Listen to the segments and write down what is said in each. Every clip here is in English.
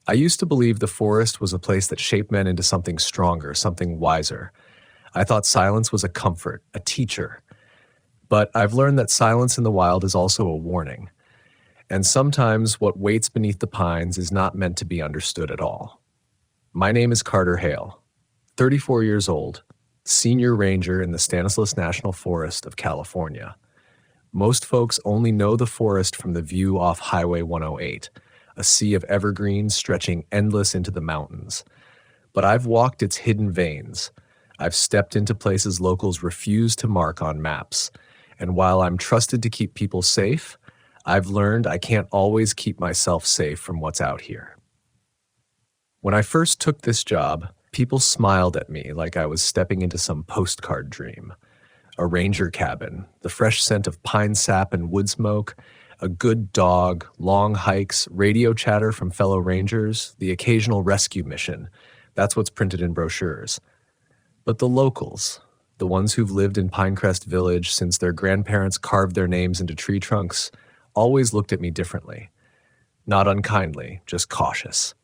I used to believe the forest was a place that shaped men into something stronger, something wiser. I thought silence was a comfort, a teacher. But I've learned that silence in the wild is also a warning. And sometimes what waits beneath the pines is not meant to be understood at all. My name is Carter Hale, 34 years old, senior ranger in the Stanislaus National Forest of California. Most folks only know the forest from the view off Highway 108, a sea of evergreens stretching endless into the mountains. But I've walked its hidden veins. I've stepped into places locals refuse to mark on maps. And while I'm trusted to keep people safe, I've learned I can't always keep myself safe from what's out here. When I first took this job, people smiled at me like I was stepping into some postcard dream. A ranger cabin, the fresh scent of pine sap and wood smoke, a good dog, long hikes, radio chatter from fellow rangers, the occasional rescue mission. That's what's printed in brochures. But the locals, the ones who've lived in Pinecrest Village since their grandparents carved their names into tree trunks, always looked at me differently. Not unkindly, just cautious.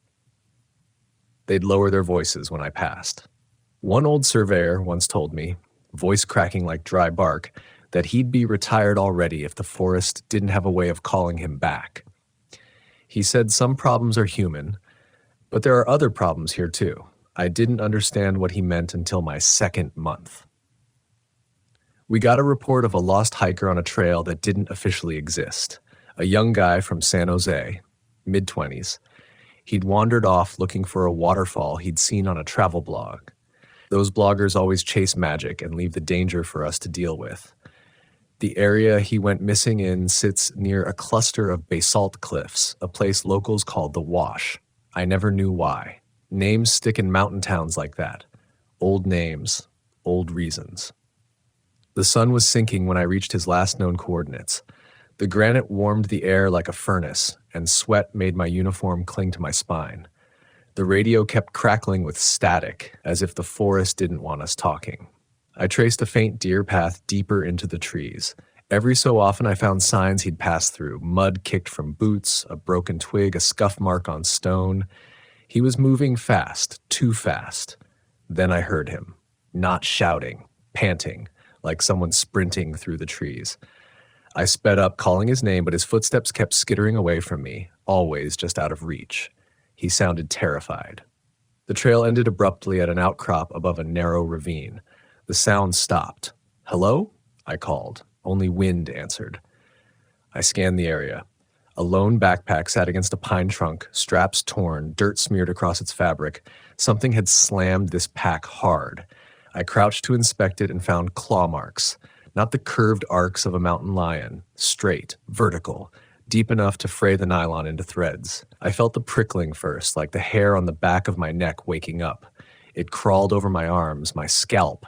They'd lower their voices when I passed. One old surveyor once told me, voice cracking like dry bark, that he'd be retired already if the forest didn't have a way of calling him back. He said some problems are human, but there are other problems here too. I didn't understand what he meant until my second month. We got a report of a lost hiker on a trail that didn't officially exist. A young guy from San Jose, mid-20s. He'd wandered off looking for a waterfall he'd seen on a travel blog. Those bloggers always chase magic and leave the danger for us to deal with. The area he went missing in sits near a cluster of basalt cliffs, a place locals called the Wash. I never knew why. Names stick in mountain towns like that. Old names, old reasons. The sun was sinking when I reached his last known coordinates. The granite warmed the air like a furnace, and sweat made my uniform cling to my spine. The radio kept crackling with static, as if the forest didn't want us talking. I traced a faint deer path deeper into the trees. Every so often I found signs he'd passed through, mud kicked from boots, a broken twig, a scuff mark on stone. He was moving fast, too fast. Then I heard him, not shouting, panting, like someone sprinting through the trees. I sped up, calling his name, but his footsteps kept skittering away from me, always just out of reach. He sounded terrified. The trail ended abruptly at an outcrop above a narrow ravine. The sound stopped. "Hello?" I called. Only wind answered. I scanned the area. A lone backpack sat against a pine trunk, straps torn, dirt smeared across its fabric. Something had slammed this pack hard. I crouched to inspect it and found claw marks. Not the curved arcs of a mountain lion. Straight, vertical, deep enough to fray the nylon into threads. I felt the prickling first, like the hair on the back of my neck waking up. It crawled over my arms, my scalp.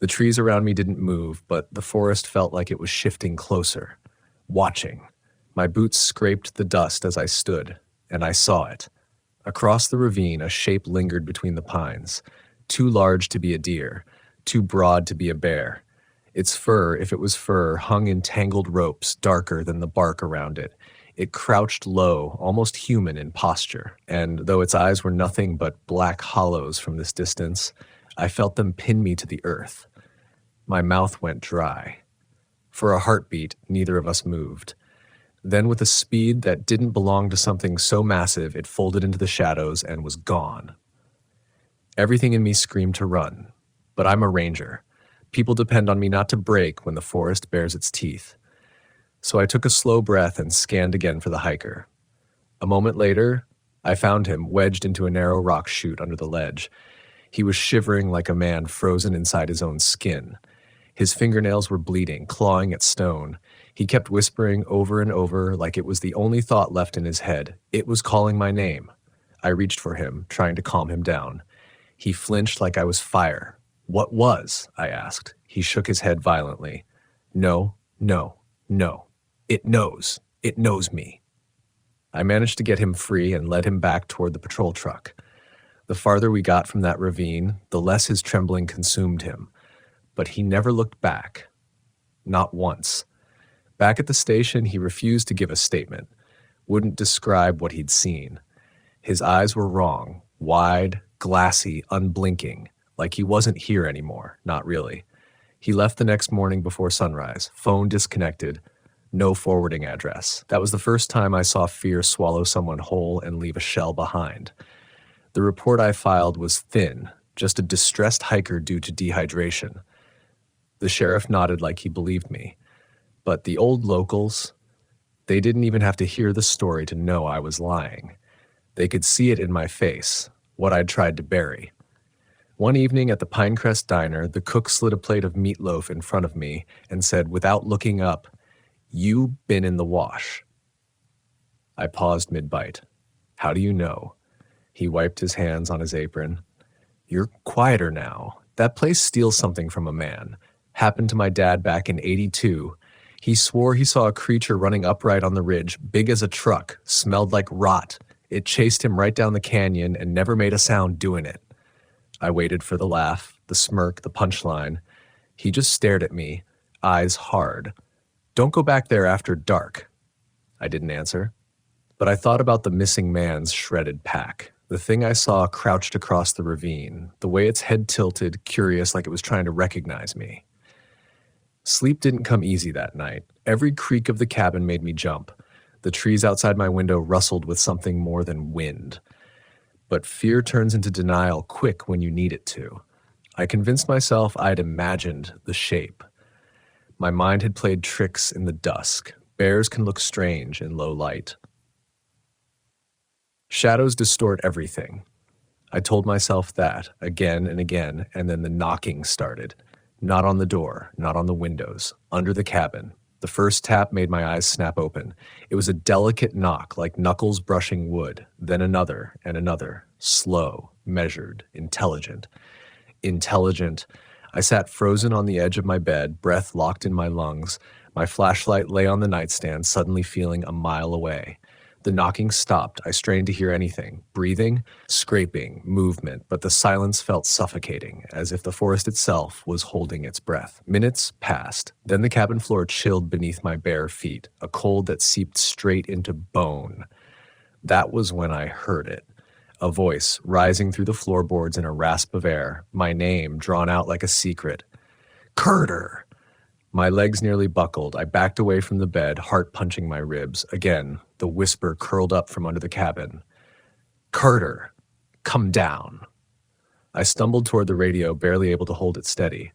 The trees around me didn't move, but the forest felt like it was shifting closer. Watching. My boots scraped the dust as I stood, and I saw it. Across the ravine, a shape lingered between the pines. Too large to be a deer, too broad to be a bear. Its fur, if it was fur, hung in tangled ropes, darker than the bark around it. It crouched low, almost human in posture, and though its eyes were nothing but black hollows from this distance, I felt them pin me to the earth. My mouth went dry. For a heartbeat, neither of us moved. Then with a speed that didn't belong to something so massive, it folded into the shadows and was gone. Everything in me screamed to run, but I'm a ranger. People depend on me not to break when the forest bares its teeth. So I took a slow breath and scanned again for the hiker. A moment later, I found him wedged into a narrow rock chute under the ledge. He was shivering like a man frozen inside his own skin. His fingernails were bleeding, clawing at stone. He kept whispering over and over like it was the only thought left in his head. It was calling my name. I reached for him, trying to calm him down. He flinched like I was fire. "What was?" I asked. He shook his head violently. "No, no, no. It knows. It knows me." I managed to get him free and led him back toward the patrol truck. The farther we got from that ravine, the less his trembling consumed him. But he never looked back. Not once. Back at the station, he refused to give a statement, wouldn't describe what he'd seen. His eyes were wrong, wide, glassy, unblinking, like he wasn't here anymore, not really. He left the next morning before sunrise, phone disconnected, no forwarding address. That was the first time I saw fear swallow someone whole and leave a shell behind. The report I filed was thin, just a distressed hiker due to dehydration. The sheriff nodded like he believed me. But the old locals, they didn't even have to hear the story to know I was lying. They could see it in my face, what I'd tried to bury. One evening at the Pinecrest Diner, the cook slid a plate of meatloaf in front of me and said, without looking up, "You been in the wash." I paused mid-bite. "How do you know?" He wiped his hands on his apron. "You're quieter now. That place steals something from a man. Happened to my dad back in '82. He swore he saw a creature running upright on the ridge, big as a truck, smelled like rot. It chased him right down the canyon and never made a sound doing it." I waited for the laugh, the smirk, the punchline. He just stared at me, eyes hard. "Don't go back there after dark." I didn't answer. But I thought about the missing man's shredded pack, the thing I saw crouched across the ravine, the way its head tilted, curious like it was trying to recognize me. Sleep didn't come easy that night. Every creak of the cabin made me jump. The trees outside my window rustled with something more than wind. But fear turns into denial quick when you need it to. I convinced myself I'd imagined the shape. My mind had played tricks in the dusk. Bears can look strange in low light. Shadows distort everything. I told myself that again and again, and then the knocking started. Not on the door, not on the windows, under the cabin. The first tap made my eyes snap open. It was a delicate knock, like knuckles brushing wood, then another and another, slow, measured, intelligent. Intelligent. I sat frozen on the edge of my bed, breath locked in my lungs. My flashlight lay on the nightstand, suddenly feeling a mile away. The knocking stopped. I strained to hear anything. Breathing, scraping, movement, but the silence felt suffocating, as if the forest itself was holding its breath. Minutes passed. Then the cabin floor chilled beneath my bare feet, a cold that seeped straight into bone. That was when I heard it. A voice rising through the floorboards in a rasp of air, my name drawn out like a secret. "Carter!" My legs nearly buckled. I backed away from the bed, heart punching my ribs. Again, the whisper curled up from under the cabin. "Carter, come down." I stumbled toward the radio, barely able to hold it steady.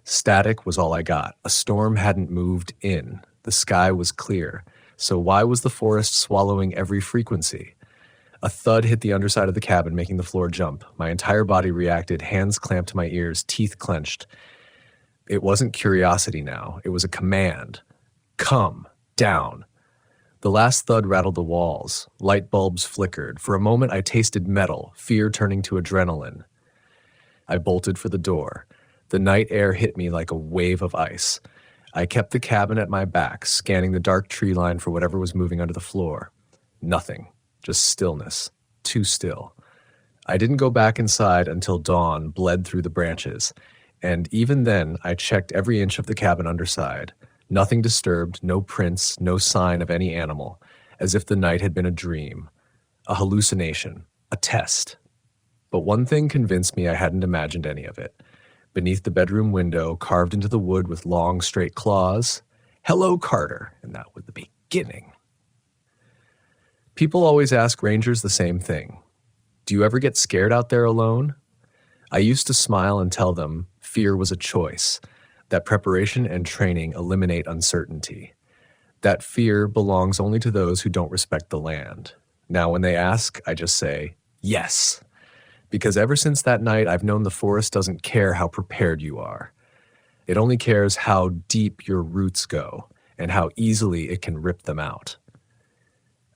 Static was all I got. A storm hadn't moved in. The sky was clear. So why was the forest swallowing every frequency? A thud hit the underside of the cabin, making the floor jump. My entire body reacted, hands clamped to my ears, teeth clenched. It wasn't curiosity now. It was a command. Come down. The last thud rattled the walls. Light bulbs flickered. For a moment, I tasted metal, fear turning to adrenaline. I bolted for the door. The night air hit me like a wave of ice. I kept the cabin at my back, scanning the dark tree line for whatever was moving under the floor. Nothing. Just stillness. Too still. I didn't go back inside until dawn bled through the branches. And even then, I checked every inch of the cabin underside. Nothing disturbed, no prints, no sign of any animal, as if the night had been a dream, a hallucination, a test. But one thing convinced me I hadn't imagined any of it. Beneath the bedroom window, carved into the wood with long, straight claws, "Hello, Carter," and that was the beginning. People always ask rangers the same thing. Do you ever get scared out there alone? I used to smile and tell them fear was a choice, that preparation and training eliminate uncertainty, that fear belongs only to those who don't respect the land. Now, when they ask, I just say, yes, because ever since that night, I've known the forest doesn't care how prepared you are. It only cares how deep your roots go and how easily it can rip them out.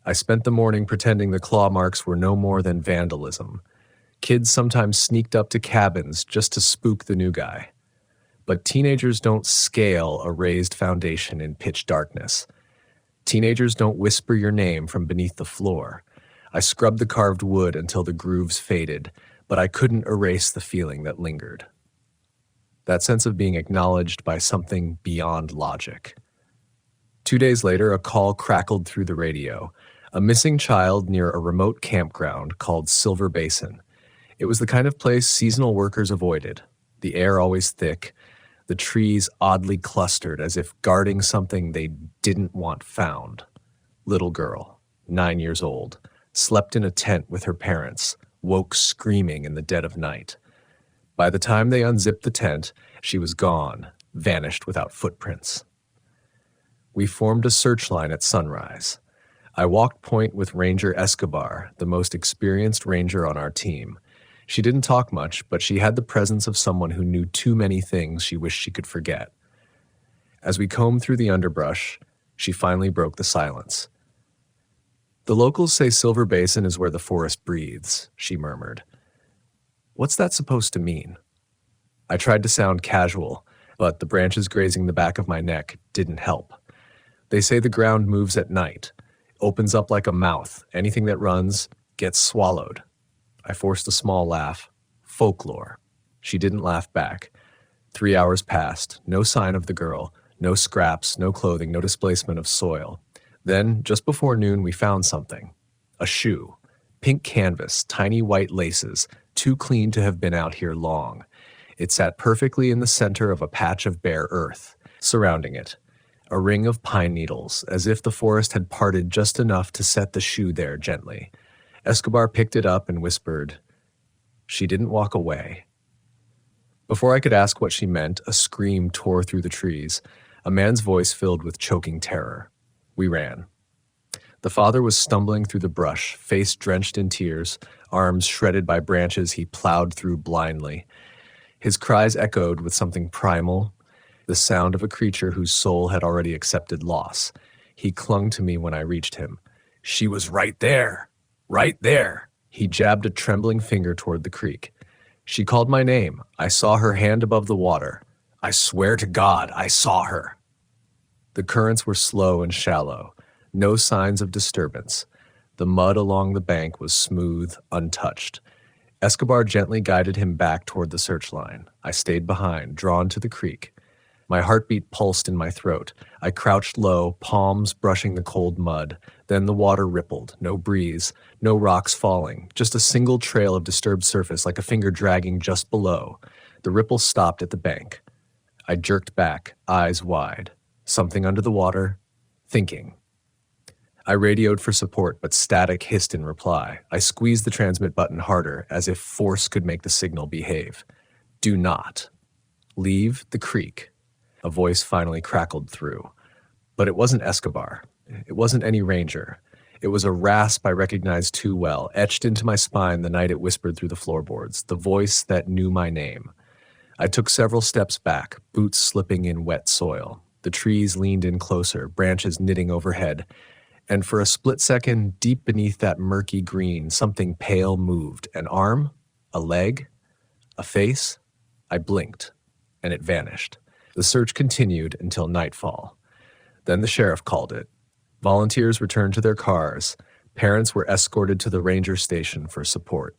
I spent the morning pretending the claw marks were no more than vandalism. Kids sometimes sneaked up to cabins just to spook the new guy. But teenagers don't scale a raised foundation in pitch darkness. Teenagers don't whisper your name from beneath the floor. I scrubbed the carved wood until the grooves faded, but I couldn't erase the feeling that lingered. That sense of being acknowledged by something beyond logic. 2 days later, a call crackled through the radio. A missing child near a remote campground called Silver Basin. It was the kind of place seasonal workers avoided. The air always thick, the trees oddly clustered as if guarding something they didn't want found. Little girl, 9 years old, slept in a tent with her parents, woke screaming in the dead of night. By the time they unzipped the tent, she was gone, vanished without footprints. We formed a search line at sunrise. I walked point with Ranger Escobar, the most experienced ranger on our team. She didn't talk much, but she had the presence of someone who knew too many things she wished she could forget. As we combed through the underbrush, she finally broke the silence. "The locals say Silver Basin is where the forest breathes," she murmured. "What's that supposed to mean?" I tried to sound casual, but the branches grazing the back of my neck didn't help. "They say the ground moves at night, opens up like a mouth. Anything that runs gets swallowed." I forced a small laugh. "Folklore." She didn't laugh back. 3 hours passed, no sign of the girl, no scraps, no clothing, no displacement of soil. Then, just before noon, we found something. A shoe. Pink canvas, tiny white laces, too clean to have been out here long. It sat perfectly in the center of a patch of bare earth. Surrounding it, a ring of pine needles, as if the forest had parted just enough to set the shoe there gently. Escobar picked it up and whispered, "She didn't walk away." Before I could ask what she meant, a scream tore through the trees, a man's voice filled with choking terror. We ran. The father was stumbling through the brush, face drenched in tears, arms shredded by branches he plowed through blindly. His cries echoed with something primal, the sound of a creature whose soul had already accepted loss. He clung to me when I reached him. "She was right there! Right there!" He jabbed a trembling finger toward the creek. "She called my name. I saw her hand above the water. I swear to God, I saw her." The currents were slow and shallow. No signs of disturbance. The mud along the bank was smooth, untouched. Escobar gently guided him back toward the search line. I stayed behind, drawn to the creek. My heartbeat pulsed in my throat. I crouched low, palms brushing the cold mud. Then the water rippled. No breeze, no rocks falling, just a single trail of disturbed surface like a finger dragging just below. The ripple stopped at the bank. I jerked back, eyes wide. Something under the water, thinking. I radioed for support, but static hissed in reply. I squeezed the transmit button harder, as if force could make the signal behave. "Do not. Leave the creek." A voice finally crackled through. But it wasn't Escobar. It wasn't any ranger. It was a rasp I recognized too well, etched into my spine the night it whispered through the floorboards, the voice that knew my name. I took several steps back, boots slipping in wet soil. The trees leaned in closer, branches knitting overhead. And for a split second, deep beneath that murky green, something pale moved. An arm? A leg? A face? I blinked, and it vanished. The search continued until nightfall. Then the sheriff called it. Volunteers returned to their cars. Parents were escorted to the ranger station for support.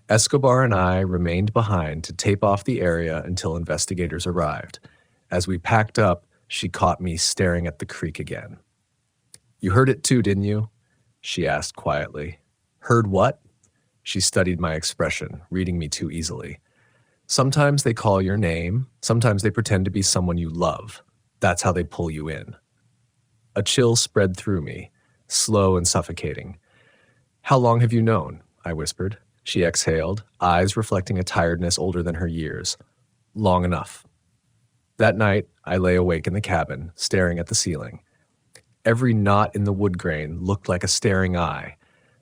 Escobar and I remained behind to tape off the area until investigators arrived. As we packed up, she caught me staring at the creek again. "You heard it too, didn't you?" she asked quietly. "Heard what?" She studied my expression, reading me too easily. "Sometimes they call your name. Sometimes they pretend to be someone you love. That's how they pull you in." A chill spread through me, slow and suffocating. "How long have you known?" I whispered. She exhaled, eyes reflecting a tiredness older than her years. "Long enough." That night, I lay awake in the cabin, staring at the ceiling. Every knot in the wood grain looked like a staring eye.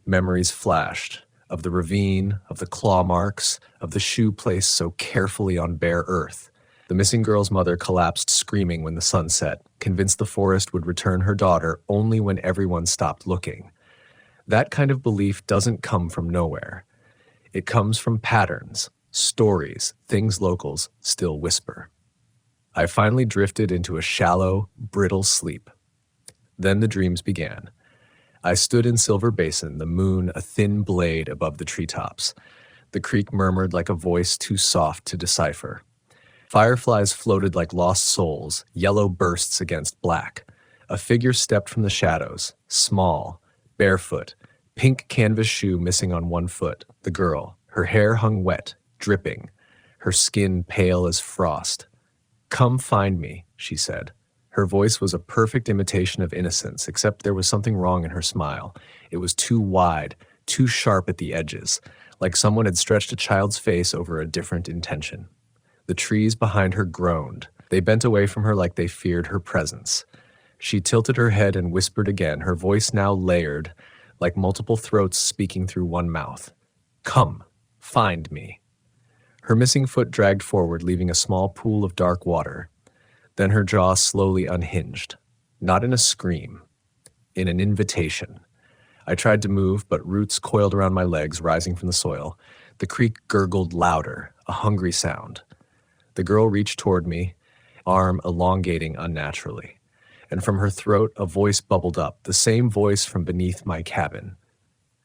Memories flashed, of the ravine, of the claw marks, of the shoe placed so carefully on bare earth. The missing girl's mother collapsed screaming when the sun set, convinced the forest would return her daughter only when everyone stopped looking. That kind of belief doesn't come from nowhere. It comes from patterns, stories, things locals still whisper. I finally drifted into a shallow, brittle sleep. Then the dreams began. I stood in Silver Basin, the moon a thin blade above the treetops. The creek murmured like a voice too soft to decipher. Fireflies floated like lost souls, yellow bursts against black. A figure stepped from the shadows, small, barefoot, pink canvas shoe missing on one foot. The girl, her hair hung wet, dripping, her skin pale as frost. "Come find me," she said. Her voice was a perfect imitation of innocence, except there was something wrong in her smile. It was too wide, too sharp at the edges, like someone had stretched a child's face over a different intention. The trees behind her groaned. They bent away from her like they feared her presence. She tilted her head and whispered again, her voice now layered, like multiple throats speaking through one mouth. "Come, find me." Her missing foot dragged forward, leaving a small pool of dark water. Then her jaw slowly unhinged. Not in a scream, in an invitation. I tried to move, but roots coiled around my legs, rising from the soil. The creek gurgled louder, a hungry sound. The girl reached toward me, arm elongating unnaturally. And from her throat, a voice bubbled up, the same voice from beneath my cabin.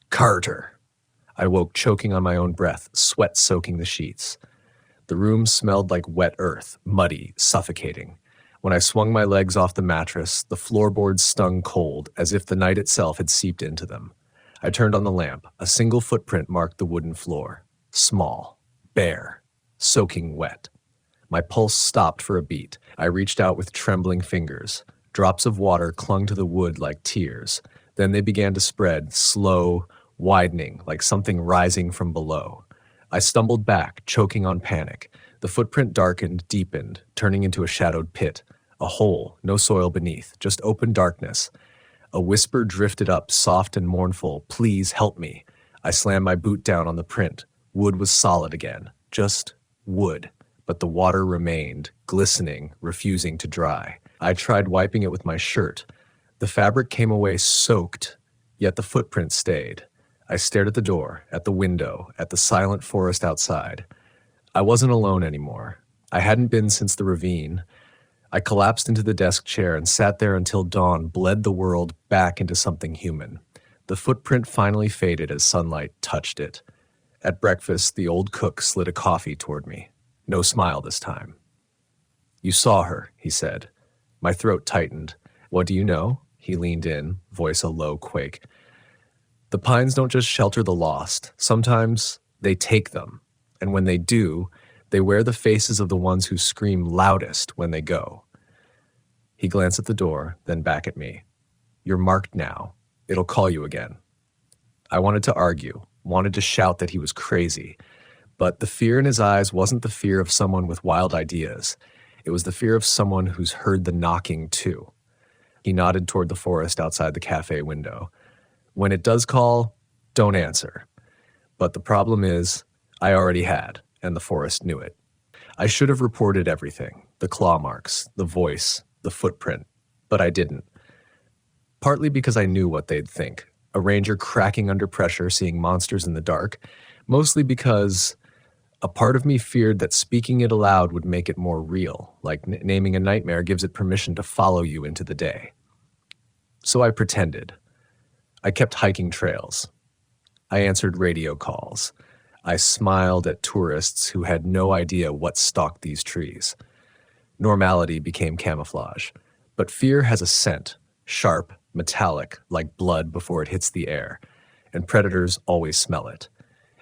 "Carter!" I woke, choking on my own breath, sweat soaking the sheets. The room smelled like wet earth, muddy, suffocating. When I swung my legs off the mattress, the floorboards stung cold, as if the night itself had seeped into them. I turned on the lamp. A single footprint marked the wooden floor. Small, bare, soaking wet. My pulse stopped for a beat. I reached out with trembling fingers. Drops of water clung to the wood like tears. Then they began to spread, slow, widening, like something rising from below. I stumbled back, choking on panic. The footprint darkened, deepened, turning into a shadowed pit. A hole, no soil beneath, just open darkness. A whisper drifted up, soft and mournful. "Please help me." I slammed my boot down on the print. Wood was solid again. Just wood. But the water remained, glistening, refusing to dry. I tried wiping it with my shirt. The fabric came away soaked, yet the footprint stayed. I stared at the door, at the window, at the silent forest outside. I wasn't alone anymore. I hadn't been since the ravine. I collapsed into the desk chair and sat there until dawn bled the world back into something human. The footprint finally faded as sunlight touched it. At breakfast, the old cook slid a coffee toward me. No smile this time. "You saw her," he said. My throat tightened. "What do you know?" He leaned in, voice a low quake. "The pines don't just shelter the lost. Sometimes they take them. And when they do, they wear the faces of the ones who scream loudest when they go." He glanced at the door, then back at me. "You're marked now. It'll call you again." I wanted to argue, wanted to shout that he was crazy. But the fear in his eyes wasn't the fear of someone with wild ideas. It was the fear of someone who's heard the knocking too. He nodded toward the forest outside the cafe window. "When it does call, don't answer." But the problem is, I already had, and the forest knew it. I should have reported everything, the claw marks, the voice, the footprint, but I didn't. Partly because I knew what they'd think, a ranger cracking under pressure, seeing monsters in the dark, mostly because a part of me feared that speaking it aloud would make it more real, like naming a nightmare gives it permission to follow you into the day. So I pretended. I kept hiking trails. I answered radio calls. I smiled at tourists who had no idea what stalked these trees. Normality became camouflage. But fear has a scent, sharp, metallic, like blood before it hits the air, and predators always smell it.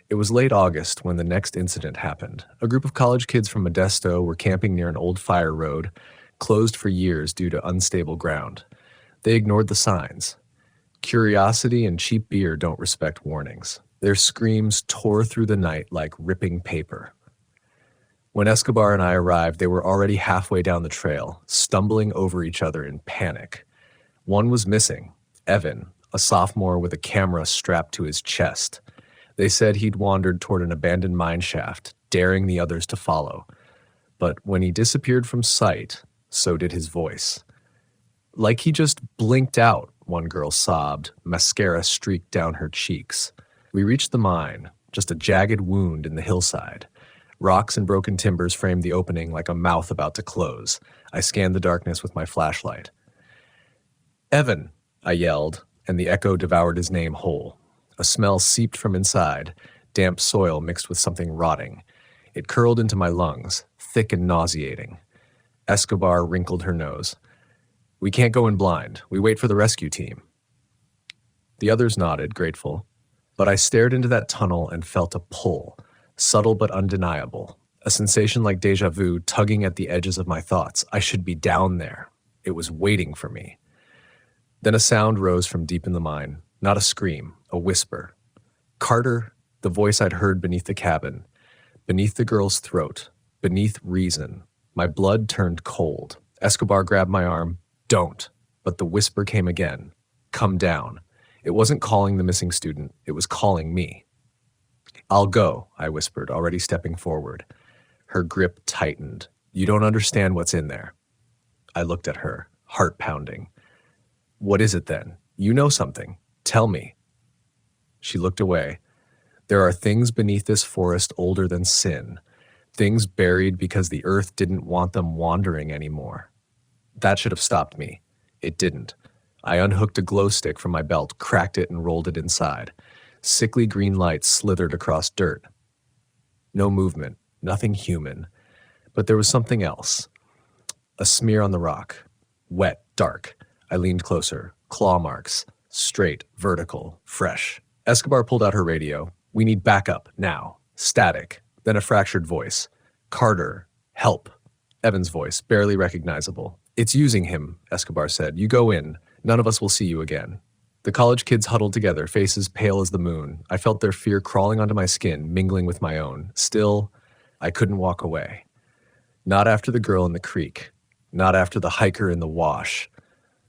It was late August when the next incident happened. A group of college kids from Modesto were camping near an old fire road, closed for years due to unstable ground. They ignored the signs. Curiosity and cheap beer don't respect warnings. Their screams tore through the night like ripping paper. When Escobar and I arrived, they were already halfway down the trail, stumbling over each other in panic. One was missing, Evan, a sophomore with a camera strapped to his chest. They said he'd wandered toward an abandoned mine shaft, daring the others to follow. But when he disappeared from sight, so did his voice. Like he just blinked out, one girl sobbed, mascara streaked down her cheeks. We reached the mine, just a jagged wound in the hillside. Rocks and broken timbers framed the opening like a mouth about to close. I scanned the darkness with my flashlight. "Evan," I yelled, and the echo devoured his name whole. A smell seeped from inside, damp soil mixed with something rotting. It curled into my lungs, thick and nauseating. Escobar wrinkled her nose. "We can't go in blind. We wait for the rescue team." The others nodded, grateful. But I stared into that tunnel and felt a pull, subtle but undeniable, a sensation like déjà vu tugging at the edges of my thoughts. I should be down there. It was waiting for me. Then a sound rose from deep in the mine, not a scream, a whisper. Carter, the voice I'd heard beneath the cabin, beneath the girl's throat, beneath reason. My blood turned cold. Escobar grabbed my arm. Don't. But the whisper came again. Come down. It wasn't calling the missing student. It was calling me. I'll go, I whispered, already stepping forward. Her grip tightened. You don't understand what's in there. I looked at her, heart pounding. What is it then? You know something. Tell me. She looked away. There are things beneath this forest older than sin. Things buried because the earth didn't want them wandering anymore. That should have stopped me. It didn't. I unhooked a glow stick from my belt, cracked it, and rolled it inside. Sickly green light slithered across dirt. No movement, nothing human. But there was something else. A smear on the rock. Wet, dark. I leaned closer. Claw marks. Straight, vertical, fresh. Escobar pulled out her radio. We need backup, now. Static. Then a fractured voice. Carter, help. Evan's voice, barely recognizable. It's using him, Escobar said. You go in. None of us will see you again. The college kids huddled together, faces pale as the moon. I felt their fear crawling onto my skin, mingling with my own. Still, I couldn't walk away. Not after the girl in the creek. Not after the hiker in the wash.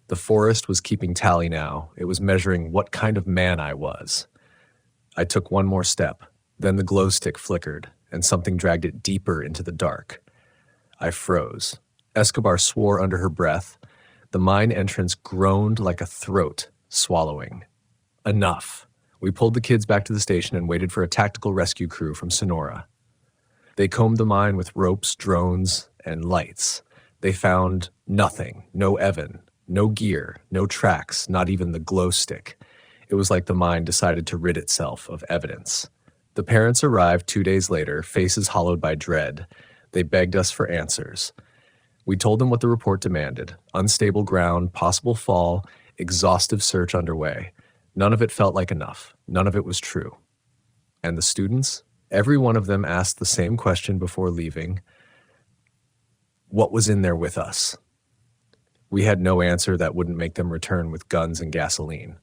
The forest was keeping tally now. It was measuring what kind of man I was. I took one more step. Then the glow stick flickered, and something dragged it deeper into the dark. I froze. Escobar swore under her breath. The mine entrance groaned like a throat, swallowing. Enough. We pulled the kids back to the station and waited for a tactical rescue crew from Sonora. They combed the mine with ropes, drones, and lights. They found nothing, no Evan, no gear, no tracks, not even the glow stick. It was like the mine decided to rid itself of evidence. The parents arrived 2 days later, faces hollowed by dread. They begged us for answers. We told them what the report demanded. Unstable ground, possible fall, exhaustive search underway. None of it felt like enough. None of it was true. And the students? Every one of them asked the same question before leaving. What was in there with us? We had no answer that wouldn't make them return with guns and gasoline.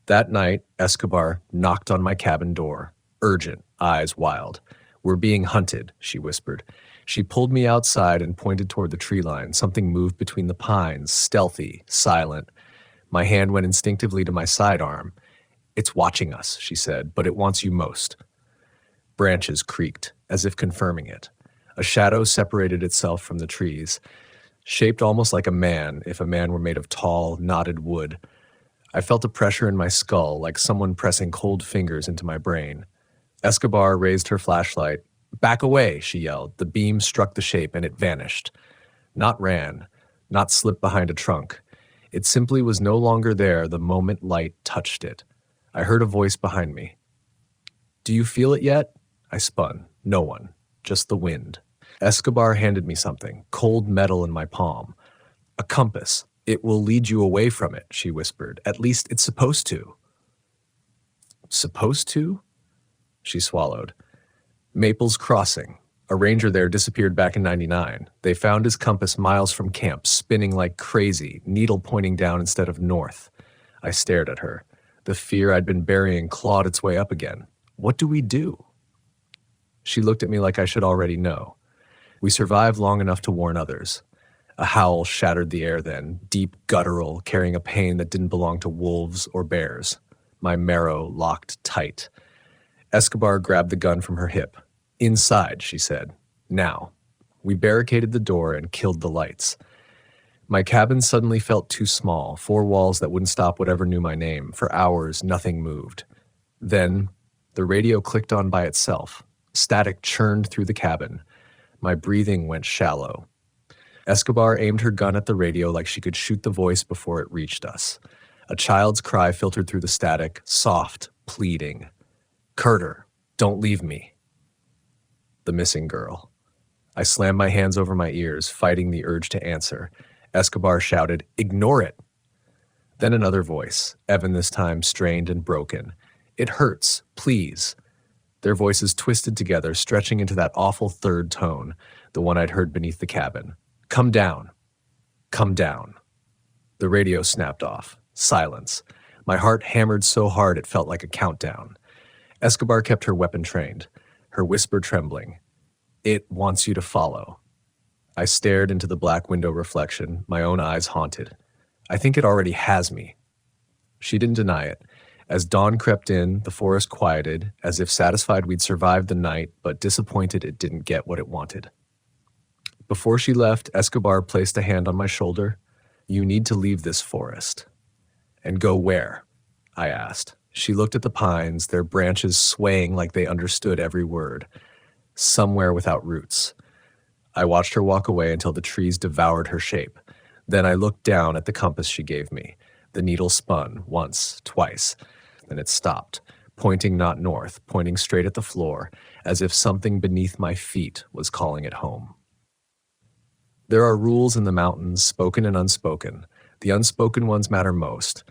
That night, Escobar knocked on my cabin door. Urgent, eyes wild. We're being hunted, she whispered. She pulled me outside and pointed toward the tree line. Something moved between the pines, stealthy, silent. My hand went instinctively to my sidearm. It's watching us, she said, but it wants you most. Branches creaked, as if confirming it. A shadow separated itself from the trees, shaped almost like a man, if a man were made of tall, knotted wood. I felt a pressure in my skull, like someone pressing cold fingers into my brain. Escobar raised her flashlight. Back away, she yelled. The beam struck the shape and it vanished. Not ran, not slipped behind a trunk. It simply was no longer there the moment light touched it. I heard a voice behind me. Do you feel it yet? I spun. No one. Just the wind. Escobar handed me something, cold metal in my palm. A compass. It will lead you away from it, she whispered. At least it's supposed to. Supposed to? She swallowed. Maples Crossing. A ranger there disappeared back in '99. They found his compass miles from camp, spinning like crazy, needle pointing down instead of north. I stared at her. The fear I'd been burying clawed its way up again. What do we do? She looked at me like I should already know. We survived long enough to warn others. A howl shattered the air then, deep guttural, carrying a pain that didn't belong to wolves or bears. My marrow locked tight. Escobar grabbed the gun from her hip. Inside, she said. Now. We barricaded the door and killed the lights. My cabin suddenly felt too small, 4 walls that wouldn't stop whatever knew my name. For hours, nothing moved. Then, the radio clicked on by itself. Static churned through the cabin. My breathing went shallow. Escobar aimed her gun at the radio like she could shoot the voice before it reached us. A child's cry filtered through the static, soft, pleading. Carter, don't leave me. The missing girl. I slammed my hands over my ears, fighting the urge to answer. Escobar shouted, Ignore it. Then another voice, Evan this time strained and broken. It hurts, please. Their voices twisted together, stretching into that awful third tone, the one I'd heard beneath the cabin. Come down. Come down. The radio snapped off. Silence. My heart hammered so hard it felt like a countdown. Escobar kept her weapon trained, her whisper trembling. It wants you to follow. I stared into the black window reflection, my own eyes haunted. I think it already has me. She didn't deny it. As dawn crept in, the forest quieted, as if satisfied we'd survived the night, but disappointed it didn't get what it wanted. Before she left, Escobar placed a hand on my shoulder. You need to leave this forest. And go where? I asked. She looked at the pines, their branches swaying like they understood every word. Somewhere without roots. I watched her walk away until the trees devoured her shape. Then I looked down at the compass she gave me. The needle spun, once, twice. Then it stopped, pointing not north, pointing straight at the floor, as if something beneath my feet was calling it home. There are rules in the mountains, spoken and unspoken. The unspoken ones matter most.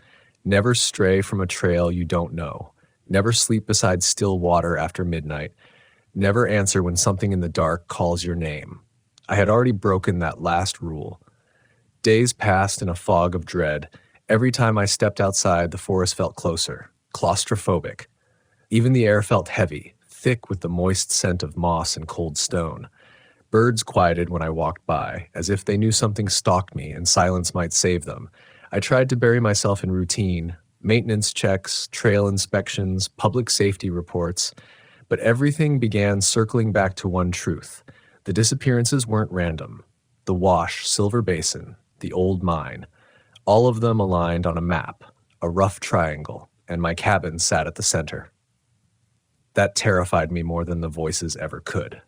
Never stray from a trail you don't know. Never sleep beside still water after midnight. Never answer when something in the dark calls your name. I had already broken that last rule. Days passed in a fog of dread. Every time I stepped outside, the forest felt closer, claustrophobic. Even the air felt heavy, thick with the moist scent of moss and cold stone. Birds quieted when I walked by, as if they knew something stalked me and silence might save them. I tried to bury myself in routine, maintenance checks, trail inspections, public safety reports, but everything began circling back to one truth. The disappearances weren't random. The wash, Silver Basin, the old mine, all of them aligned on a map, a rough triangle, and my cabin sat at the center. That terrified me more than the voices ever could.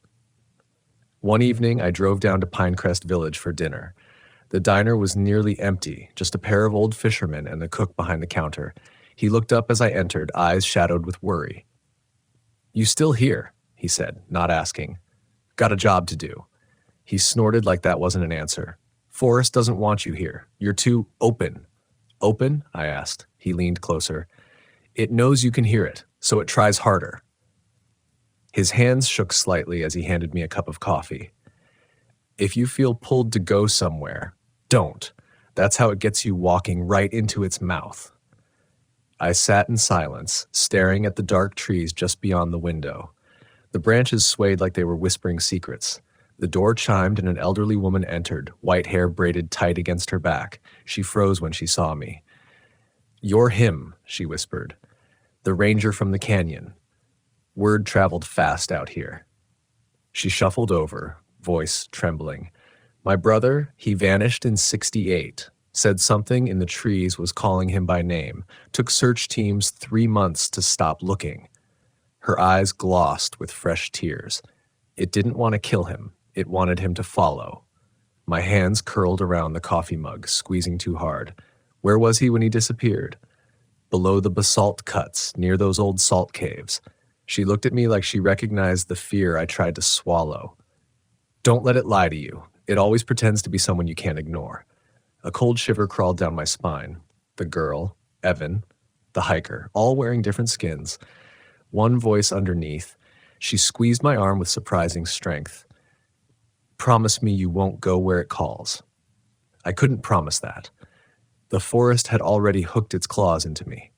One evening, I drove down to Pinecrest Village for dinner. The diner was nearly empty, just a pair of old fishermen and the cook behind the counter. He looked up as I entered, eyes shadowed with worry. "You still here?" he said, not asking. "Got a job to do." He snorted like that wasn't an answer. "Forest doesn't want you here. You're too open." "Open?" I asked. He leaned closer. "It knows you can hear it, so it tries harder." His hands shook slightly as he handed me a cup of coffee. "If you feel pulled to go somewhere, don't. That's how it gets you walking right into its mouth." I sat in silence, staring at the dark trees just beyond the window. The branches swayed like they were whispering secrets. The door chimed and an elderly woman entered, white hair braided tight against her back. She froze when she saw me. "You're him," she whispered. "The ranger from the canyon. Word traveled fast out here." She shuffled over, voice trembling. "My brother, he vanished in '68. Said something in the trees was calling him by name. Took search teams 3 months to stop looking." Her eyes glossed with fresh tears. It didn't want to kill him. It wanted him to follow. My hands curled around the coffee mug, squeezing too hard. Where was he when he disappeared? Below the basalt cuts, near those old salt caves. She looked at me like she recognized the fear I tried to swallow. "Don't let it lie to you. It always pretends to be someone you can't ignore." A cold shiver crawled down my spine. The girl, Evan, the hiker, all wearing different skins. One voice underneath. She squeezed my arm with surprising strength. "Promise me you won't go where it calls." I couldn't promise that. The forest had already hooked its claws into me.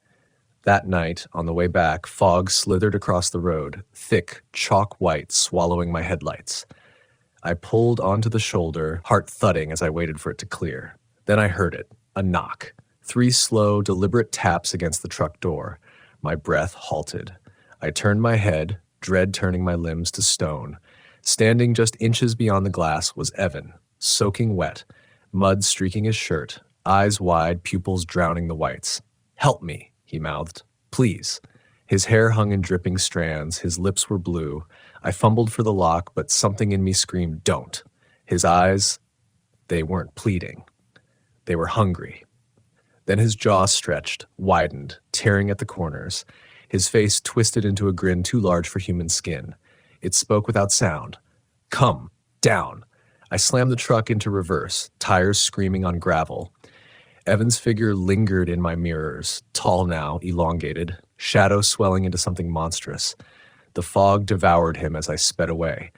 That night, on the way back, fog slithered across the road, thick, chalk white, swallowing my headlights. I pulled onto the shoulder, heart thudding as I waited for it to clear. Then I heard it, a knock. 3 slow, deliberate taps against the truck door. My breath halted. I turned my head, dread turning my limbs to stone. Standing just inches beyond the glass was Evan, soaking wet, mud streaking his shirt, eyes wide, pupils drowning the whites. "Help me," he mouthed. "Please." His hair hung in dripping strands, his lips were blue. I fumbled for the lock, but something in me screamed, "Don't." His eyes, they weren't pleading. They were hungry. Then his jaw stretched, widened, tearing at the corners. His face twisted into a grin too large for human skin. It spoke without sound. "Come, down." I slammed the truck into reverse, tires screaming on gravel. Evan's figure lingered in my mirrors, tall now, elongated, shadow swelling into something monstrous. The fog devoured him as I sped away.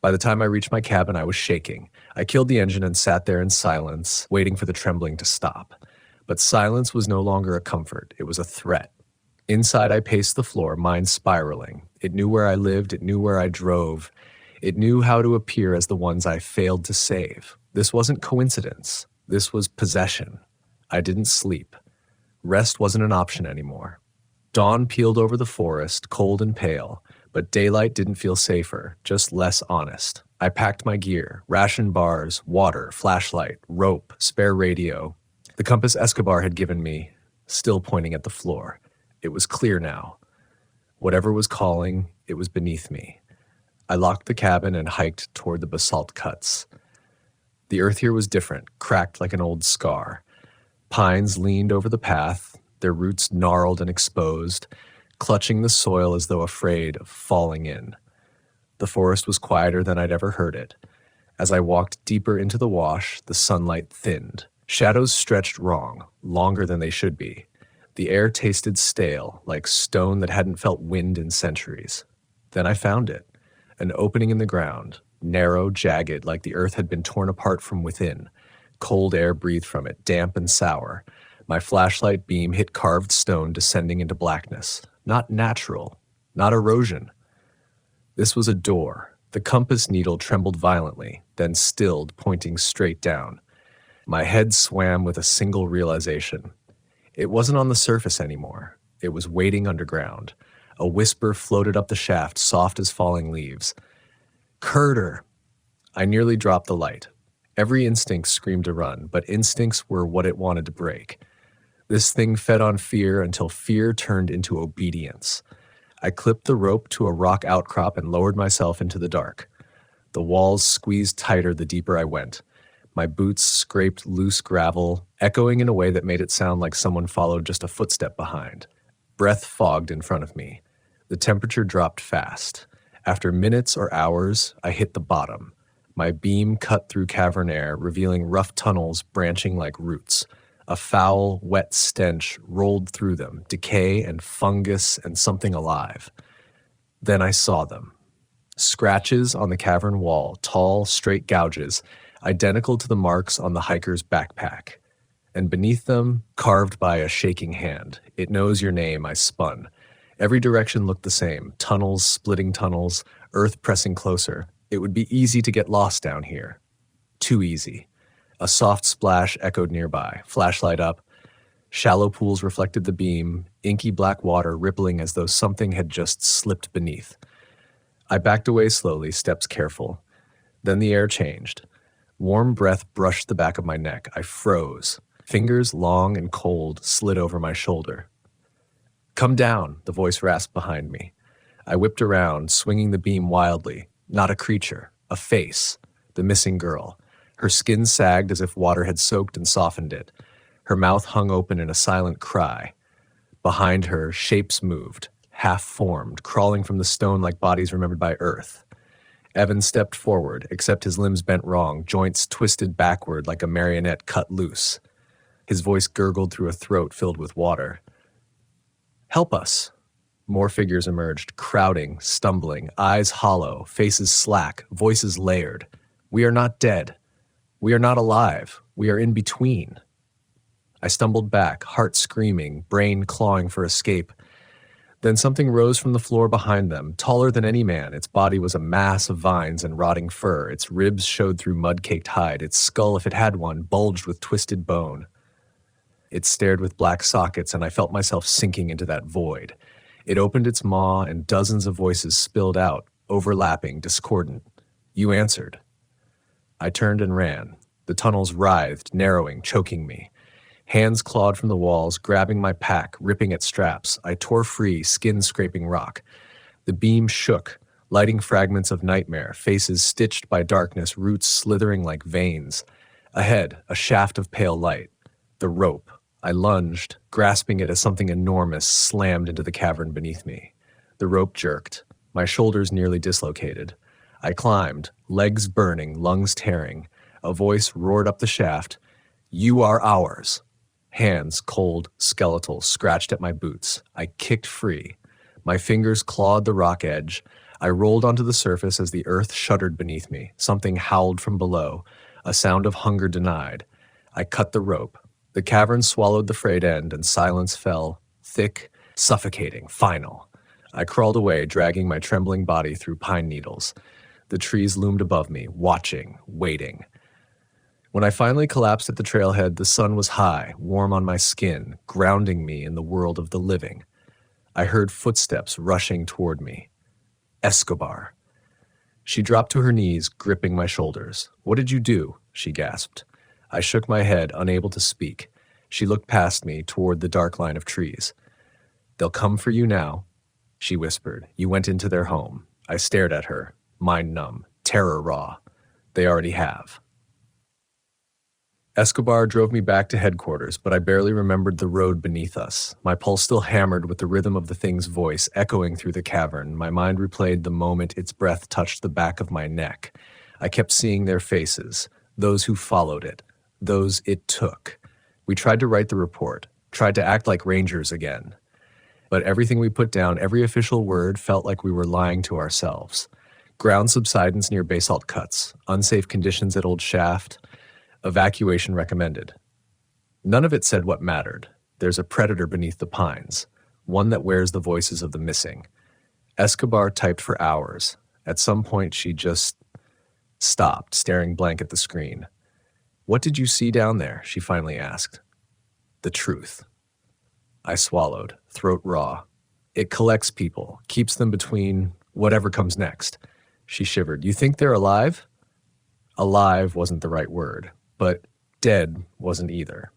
By the time I reached my cabin, I was shaking. I killed the engine and sat there in silence, waiting for the trembling to stop. But silence was no longer a comfort. It was a threat. Inside, I paced the floor, mind spiraling. It knew where I lived. It knew where I drove. It knew how to appear as the ones I failed to save. This wasn't coincidence. This was possession. I didn't sleep. Rest wasn't an option anymore. Dawn peeled over the forest, cold and pale, but daylight didn't feel safer, just less honest. I packed my gear, ration bars, water, flashlight, rope, spare radio. The compass Escobar had given me, still pointing at the floor. It was clear now. Whatever was calling, it was beneath me. I locked the cabin and hiked toward the basalt cuts. The earth here was different, cracked like an old scar. Pines leaned over the path, their roots gnarled and exposed, clutching the soil as though afraid of falling in. The forest was quieter than I'd ever heard it. As I walked deeper into the wash, the sunlight thinned. Shadows stretched wrong, longer than they should be. The air tasted stale, like stone that hadn't felt wind in centuries. Then I found it, an opening in the ground, narrow, jagged, like the earth had been torn apart from within. Cold air breathed from it, damp and sour. My flashlight beam hit carved stone descending into blackness. Not natural, not erosion. This was a door. The compass needle trembled violently, then stilled, pointing straight down. My head swam with a single realization. It wasn't on the surface anymore. It was waiting underground. A whisper floated up the shaft, soft as falling leaves. Curder! I nearly dropped the light. Every instinct screamed to run, but instincts were what it wanted to break. This thing fed on fear until fear turned into obedience. I clipped the rope to a rock outcrop and lowered myself into the dark. The walls squeezed tighter the deeper I went. My boots scraped loose gravel, echoing in a way that made it sound like someone followed just a footstep behind. Breath fogged in front of me. The temperature dropped fast. After minutes or hours, I hit the bottom. My beam cut through cavern air, revealing rough tunnels branching like roots. A foul, wet stench rolled through them, decay and fungus and something alive. Then I saw them. Scratches on the cavern wall, tall, straight gouges, identical to the marks on the hiker's backpack. And beneath them, carved by a shaking hand, "It knows your name," I spun. Every direction looked the same, tunnels, splitting tunnels, earth pressing closer. It would be easy to get lost down here. Too easy. A soft splash echoed nearby, flashlight up. Shallow pools reflected the beam, inky black water rippling as though something had just slipped beneath. I backed away slowly, steps careful. Then the air changed. Warm breath brushed the back of my neck. I froze. Fingers, long and cold, slid over my shoulder. "Come down," the voice rasped behind me. I whipped around, swinging the beam wildly. Not a creature, a face. The missing girl. Her skin sagged as if water had soaked and softened it. Her mouth hung open in a silent cry. Behind her, shapes moved, half-formed, crawling from the stone like bodies remembered by Earth. Evan stepped forward, except his limbs bent wrong, joints twisted backward like a marionette cut loose. His voice gurgled through a throat filled with water. "Help us." More figures emerged, crowding, stumbling, eyes hollow, faces slack, voices layered. "We are not dead. We are not alive. We are in between." I stumbled back, heart screaming, brain clawing for escape. Then something rose from the floor behind them, taller than any man. Its body was a mass of vines and rotting fur. Its ribs showed through mud-caked hide. Its skull, if it had one, bulged with twisted bone. It stared with black sockets, and I felt myself sinking into that void. It opened its maw, and dozens of voices spilled out, overlapping, discordant. "You answered." I turned and ran. The tunnels writhed, narrowing, choking me. Hands clawed from the walls, grabbing my pack, ripping at straps. I tore free, skin scraping rock. The beam shook, lighting fragments of nightmare, faces stitched by darkness, roots slithering like veins. Ahead, a shaft of pale light. The rope. I lunged, grasping it as something enormous slammed into the cavern beneath me. The rope jerked. My shoulders nearly dislocated. I climbed, legs burning, lungs tearing. A voice roared up the shaft. "You are ours." Hands, cold, skeletal, scratched at my boots. I kicked free. My fingers clawed the rock edge. I rolled onto the surface as the earth shuddered beneath me. Something howled from below, a sound of hunger denied. I cut the rope. The cavern swallowed the frayed end, and silence fell, thick, suffocating, final. I crawled away, dragging my trembling body through pine needles. The trees loomed above me, watching, waiting. When I finally collapsed at the trailhead, the sun was high, warm on my skin, grounding me in the world of the living. I heard footsteps rushing toward me. Escobar. She dropped to her knees, gripping my shoulders. "What did you do?" she gasped. I shook my head, unable to speak. She looked past me, toward the dark line of trees. "They'll come for you now," she whispered. "You went into their home." I stared at her, mind numb, terror raw. "They already have." Escobar drove me back to headquarters, but I barely remembered the road beneath us. My pulse still hammered with the rhythm of the thing's voice echoing through the cavern. My mind replayed the moment its breath touched the back of my neck. I kept seeing their faces, those who followed it, those it took. We tried to write the report, tried to act like rangers again. But everything we put down, every official word, felt like we were lying to ourselves. Ground subsidence near basalt cuts, unsafe conditions at Old Shaft, evacuation recommended. None of it said what mattered. There's a predator beneath the pines, one that wears the voices of the missing. Escobar typed for hours. At some point, she just stopped, staring blank at the screen. "What did you see down there?" she finally asked. "The truth." I swallowed, throat raw. "It collects people, keeps them between whatever comes next." She shivered. "You think they're alive?" Alive wasn't the right word, but dead wasn't either.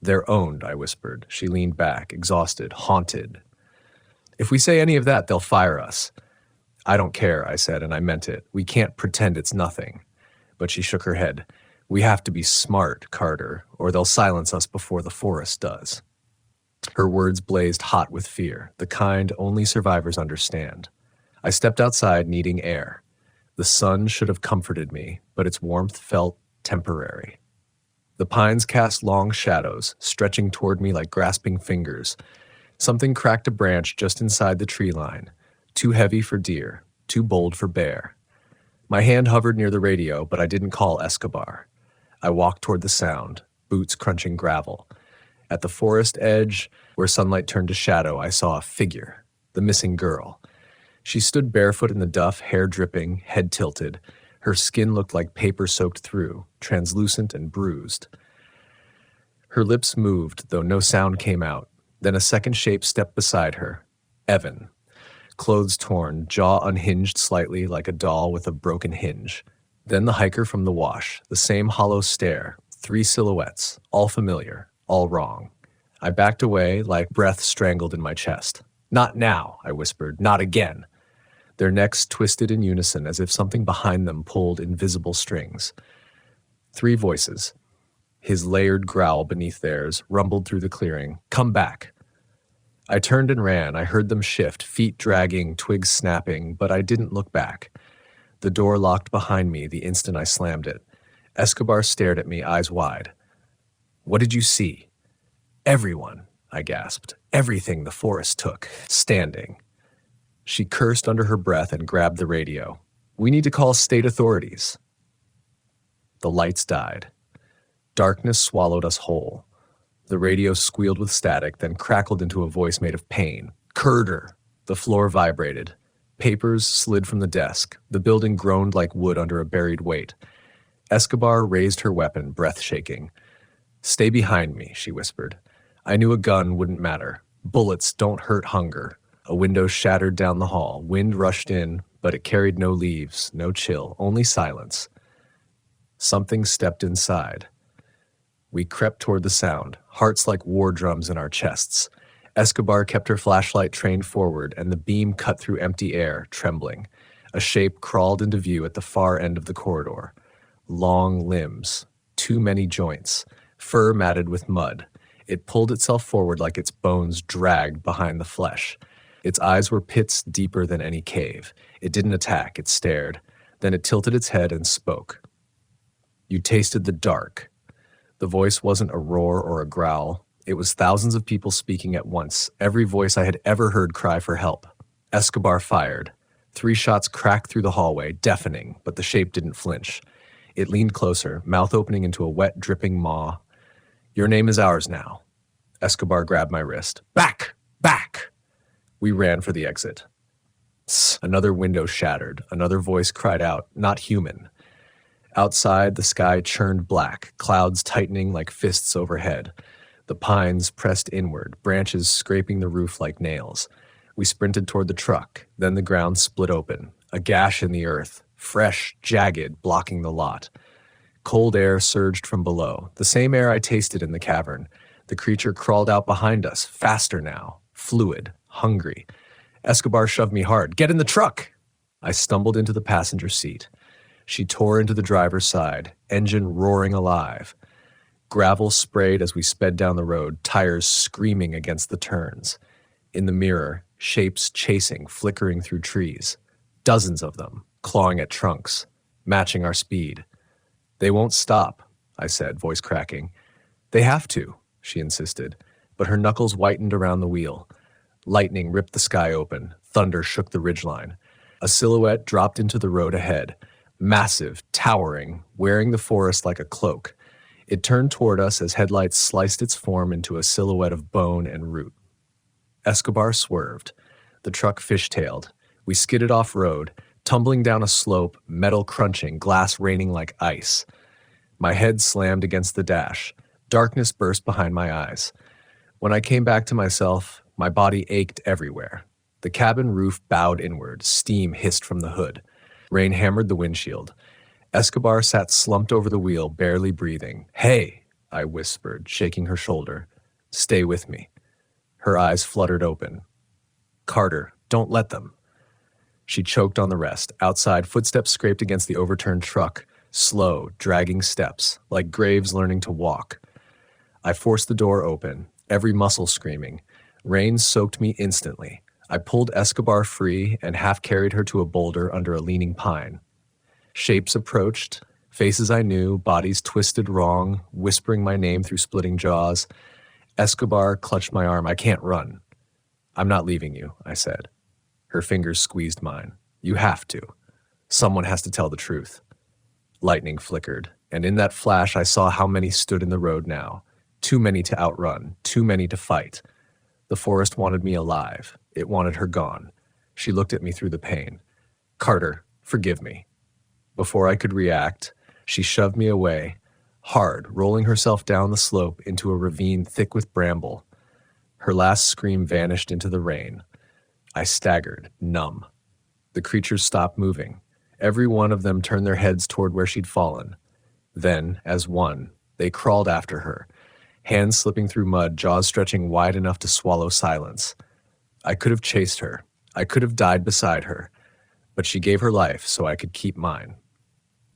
"They're owned," I whispered. She leaned back, exhausted, haunted. "If we say any of that, they'll fire us." "I don't care," I said, and I meant it. "We can't pretend it's nothing." But she shook her head. "We have to be smart, Carter, or they'll silence us before the forest does." Her words blazed hot with fear, the kind only survivors understand. I stepped outside, needing air. The sun should have comforted me, but its warmth felt temporary. The pines cast long shadows, stretching toward me like grasping fingers. Something cracked a branch just inside the tree line, too heavy for deer, too bold for bear. My hand hovered near the radio, but I didn't call Escobar. I walked toward the sound, boots crunching gravel. At the forest edge, where sunlight turned to shadow, I saw a figure, the missing girl. She stood barefoot in the duff, hair dripping, head tilted. Her skin looked like paper soaked through, translucent and bruised. Her lips moved, though no sound came out. Then a second shape stepped beside her. Evan. Clothes torn, jaw unhinged slightly like a doll with a broken hinge. Then the hiker from the wash, the same hollow stare, 3 silhouettes, all familiar, all wrong. I backed away like breath strangled in my chest. "Not now," I whispered, "not again." Their necks twisted in unison as if something behind them pulled invisible strings. 3 voices. His layered growl beneath theirs rumbled through the clearing. "Come back." I turned and ran. I heard them shift, feet dragging, twigs snapping, but I didn't look back. The door locked behind me the instant I slammed it. Escobar stared at me, eyes wide. "What did you see?" "Everyone," I gasped. "Everything the forest took, standing." She cursed under her breath and grabbed the radio. "We need to call state authorities." The lights died. Darkness swallowed us whole. The radio squealed with static, then crackled into a voice made of pain. "Carter!" The floor vibrated. Papers slid from the desk. The building groaned like wood under a buried weight. Escobar raised her weapon, breath shaking. "Stay behind me," she whispered. I knew a gun wouldn't matter. Bullets don't hurt hunger. A window shattered down the hall. Wind rushed in, but it carried no leaves, no chill, only silence. Something stepped inside. We crept toward the sound, hearts like war drums in our chests. Escobar kept her flashlight trained forward, and the beam cut through empty air, trembling. A shape crawled into view at the far end of the corridor. Long limbs, too many joints, fur matted with mud. It pulled itself forward like its bones dragged behind the flesh. Its eyes were pits deeper than any cave. It didn't attack, it stared. Then it tilted its head and spoke. "You tasted the dark. The voice wasn't a roar or a growl. It was thousands of people speaking at once, every voice I had ever heard cry for help. Escobar fired. 3 shots cracked through the hallway, deafening, but the shape didn't flinch. It leaned closer, mouth opening into a wet, dripping maw. "Your name is ours now." Escobar grabbed my wrist. "Back! Back!" We ran for the exit. Another window shattered. Another voice cried out, "Not human." Outside, the sky churned black, clouds tightening like fists overhead. The pines pressed inward, branches scraping the roof like nails. We sprinted toward the truck. Then the ground split open, a gash in the earth, fresh, jagged, blocking the lot. Cold air surged from below, the same air I tasted in the cavern. The creature crawled out behind us, faster now, fluid, hungry. Escobar shoved me hard. "Get in the truck!" I stumbled into the passenger seat. She tore into the driver's side, engine roaring alive. Gravel sprayed as we sped down the road, tires screaming against the turns. In the mirror, shapes chasing, flickering through trees. Dozens of them, clawing at trunks, matching our speed. "They won't stop," I said, voice cracking. "They have to," she insisted, but her knuckles whitened around the wheel. Lightning ripped the sky open. Thunder shook the ridgeline. A silhouette dropped into the road ahead. Massive, towering, wearing the forest like a cloak. It turned toward us as headlights sliced its form into a silhouette of bone and root. Escobar swerved. The truck fishtailed. We skidded off-road, tumbling down a slope, metal crunching, glass raining like ice. My head slammed against the dash. Darkness burst behind my eyes. When I came back to myself, my body ached everywhere. The cabin roof bowed inward. Steam hissed from the hood. Rain hammered the windshield. Escobar sat slumped over the wheel, barely breathing. "Hey," I whispered, shaking her shoulder. "Stay with me." Her eyes fluttered open. "Carter, don't let them." She choked on the rest. Outside, footsteps scraped against the overturned truck. Slow, dragging steps, like graves learning to walk. I forced the door open, every muscle screaming. Rain soaked me instantly. I pulled Escobar free and half-carried her to a boulder under a leaning pine. Shapes approached, faces I knew, bodies twisted wrong, whispering my name through splitting jaws. Escobar clutched my arm. "I can't run." "I'm not leaving you," I said. Her fingers squeezed mine. "You have to. Someone has to tell the truth." Lightning flickered, and in that flash I saw how many stood in the road now. Too many to outrun, too many to fight. The forest wanted me alive. It wanted her gone. She looked at me through the pain. "Carter, forgive me." Before I could react, she shoved me away, hard, rolling herself down the slope into a ravine thick with bramble. Her last scream vanished into the rain. I staggered, numb. The creatures stopped moving. Every one of them turned their heads toward where she'd fallen. Then, as one, they crawled after her, hands slipping through mud, jaws stretching wide enough to swallow silence. I could have chased her. I could have died beside her. But she gave her life so I could keep mine.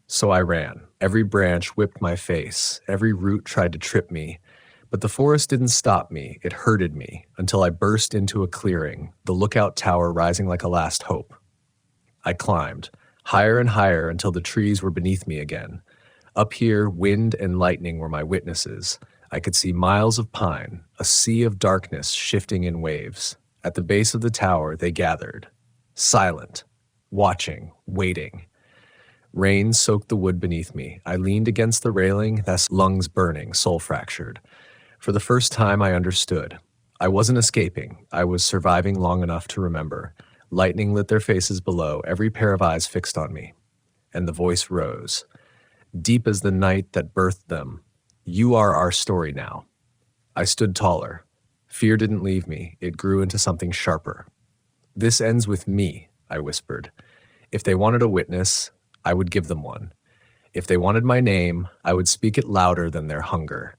So I ran. Every branch whipped my face. Every root tried to trip me. But the forest didn't stop me. It herded me until I burst into a clearing, the lookout tower rising like a last hope. I climbed, higher and higher until the trees were beneath me again. Up here, wind and lightning were my witnesses. I could see miles of pine, a sea of darkness shifting in waves. At the base of the tower, they gathered, silent, watching, waiting. Rain soaked the wood beneath me. I leaned against the railing, thus lungs burning, soul fractured. For the first time, I understood. I wasn't escaping. I was surviving long enough to remember. Lightning lit their faces below, every pair of eyes fixed on me. And the voice rose. Deep as the night that birthed them. You are our story now. I stood taller. Fear didn't leave me. It grew into something sharper. This ends with me, I whispered. If they wanted a witness, I would give them one. If they wanted my name, I would speak it louder than their hunger.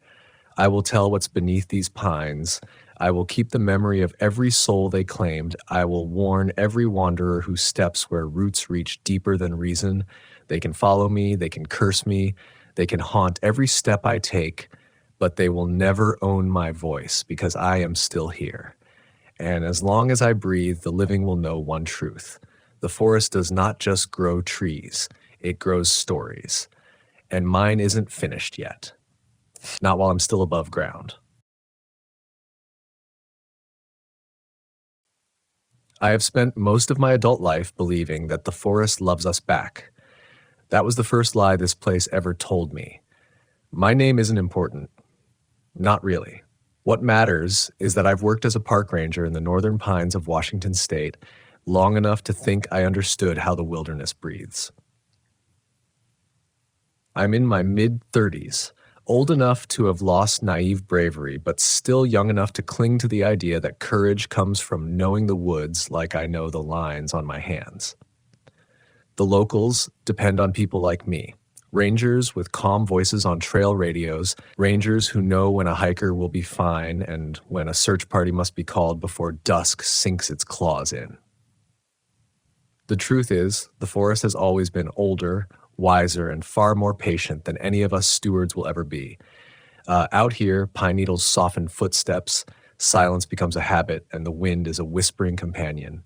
I will tell what's beneath these pines. I will keep the memory of every soul they claimed. I will warn every wanderer who steps where roots reach deeper than reason. They can follow me, they can curse me, they can haunt every step I take, but they will never own my voice because I am still here. And as long as I breathe, the living will know one truth. The forest does not just grow trees, it grows stories. And mine isn't finished yet. not while I'm still above ground. I have spent most of my adult life believing that the forest loves us back. That was the first lie this place ever told me. My name isn't important. Not really. What matters is that I've worked as a park ranger in the northern pines of Washington state long enough to think I understood how the wilderness breathes. I'm in my mid-30s, old enough to have lost naive bravery, but still young enough to cling to the idea that courage comes from knowing the woods like I know the lines on my hands. The locals depend on people like me. Rangers with calm voices on trail radios, rangers who know when a hiker will be fine and when a search party must be called before dusk sinks its claws in. The truth is, the forest has always been older, wiser, and far more patient than any of us stewards will ever be. Out here, pine needles soften footsteps, silence becomes a habit, and the wind is a whispering companion.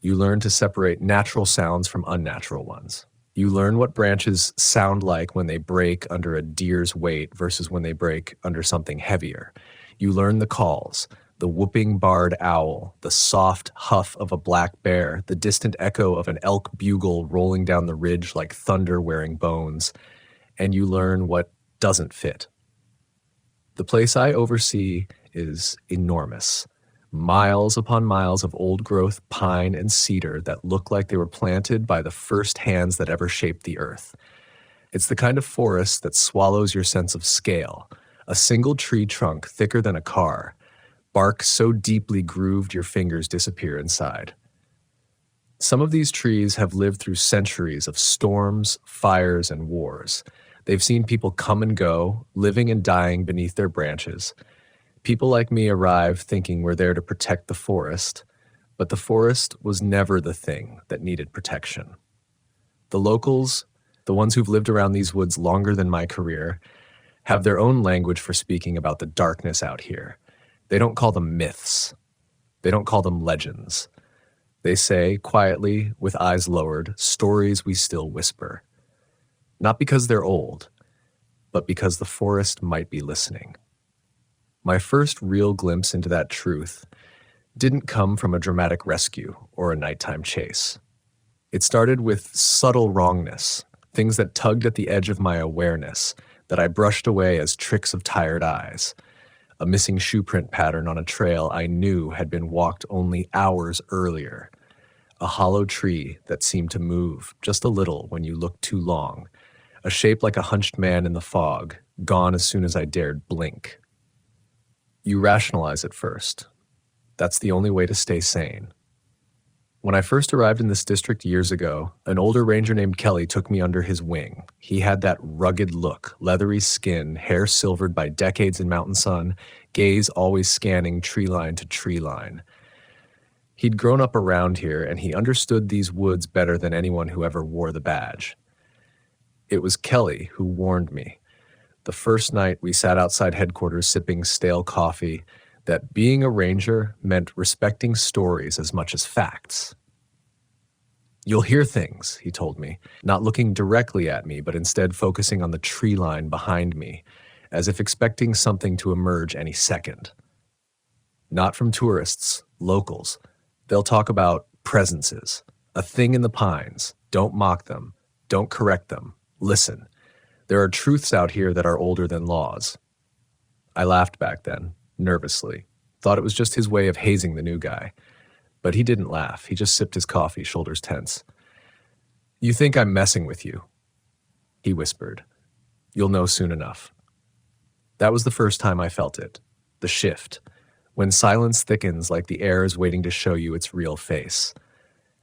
You learn to separate natural sounds from unnatural ones. You learn what branches sound like when they break under a deer's weight versus when they break under something heavier. You learn the calls, the whooping barred owl, the soft huff of a black bear, the distant echo of an elk bugle rolling down the ridge like thunder wearing bones, and you learn what doesn't fit. The place I oversee is enormous. Miles upon miles of old-growth pine and cedar that look like they were planted by the first hands that ever shaped the earth. It's the kind of forest that swallows your sense of scale, a single tree trunk thicker than a car, bark so deeply grooved your fingers disappear inside. Some of these trees have lived through centuries of storms, fires, and wars. They've seen people come and go, living and dying beneath their branches. People like me arrive thinking we're there to protect the forest, but the forest was never the thing that needed protection. The locals, the ones who've lived around these woods longer than my career, have their own language for speaking about the darkness out here. They don't call them myths. They don't call them legends. They say, quietly, with eyes lowered, stories we still whisper. Not because they're old, but because the forest might be listening. My first real glimpse into that truth didn't come from a dramatic rescue or a nighttime chase. It started with subtle wrongness, things that tugged at the edge of my awareness that I brushed away as tricks of tired eyes. A missing shoe print pattern on a trail I knew had been walked only hours earlier. A hollow tree that seemed to move just a little when you looked too long. A shape like a hunched man in the fog, gone as soon as I dared blink. You rationalize at first. That's the only way to stay sane. When I first arrived in this district years ago, an older ranger named Kelly took me under his wing. He had that rugged look, leathery skin, hair silvered by decades in mountain sun, gaze always scanning tree line to tree line. He'd grown up around here, and he understood these woods better than anyone who ever wore the badge. It was Kelly who warned me, the first night we sat outside headquarters sipping stale coffee, that being a ranger meant respecting stories as much as facts. You'll hear things, he told me, not looking directly at me, but instead focusing on the tree line behind me, as if expecting something to emerge any second. Not from tourists, locals. They'll talk about presences, a thing in the pines. Don't mock them. Don't correct them. Listen. There are truths out here that are older than laws. I laughed back then, nervously. Thought it was just his way of hazing the new guy. But he didn't laugh. He just sipped his coffee, shoulders tense. You think I'm messing with you, he whispered. You'll know soon enough. That was the first time I felt it. The shift. When silence thickens like the air is waiting to show you its real face.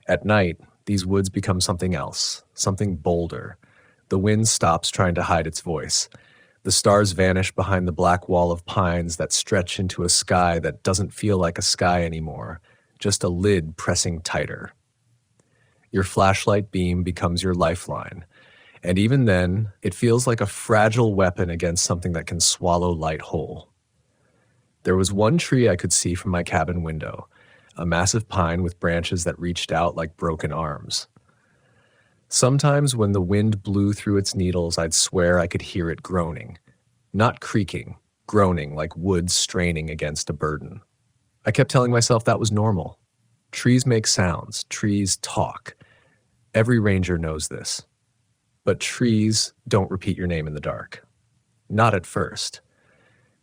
At night, these woods become something else, something bolder. The wind stops trying to hide its voice. The stars vanish behind the black wall of pines that stretch into a sky that doesn't feel like a sky anymore, just a lid pressing tighter. Your flashlight beam becomes your lifeline, and even then, it feels like a fragile weapon against something that can swallow light whole. There was one tree I could see from my cabin window, a massive pine with branches that reached out like broken arms. Sometimes when the wind blew through its needles, I'd swear I could hear it groaning. Not creaking, groaning like wood straining against a burden. I kept telling myself that was normal. Trees make sounds, trees talk. Every ranger knows this. But trees don't repeat your name in the dark. Not at first.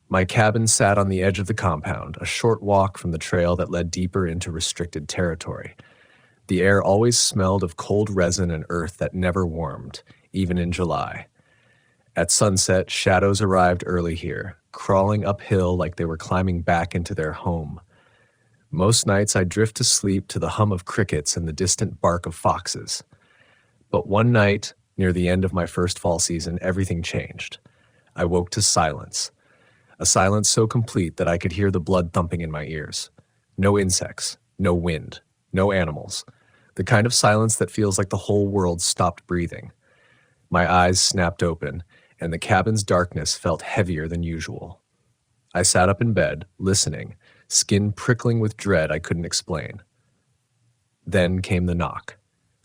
My cabin sat on the edge of the compound, a short walk from the trail that led deeper into restricted territory. The air always smelled of cold resin and earth that never warmed, even in July. At sunset, shadows arrived early here, crawling uphill like they were climbing back into their home. Most nights I drift to sleep to the hum of crickets and the distant bark of foxes. But one night, near the end of my first fall season, everything changed. I woke to silence. A silence so complete that I could hear the blood thumping in my ears. No insects, no wind, no animals. The kind of silence that feels like the whole world stopped breathing. My eyes snapped open, and the cabin's darkness felt heavier than usual. I sat up in bed, listening, skin prickling with dread I couldn't explain. Then came the knock.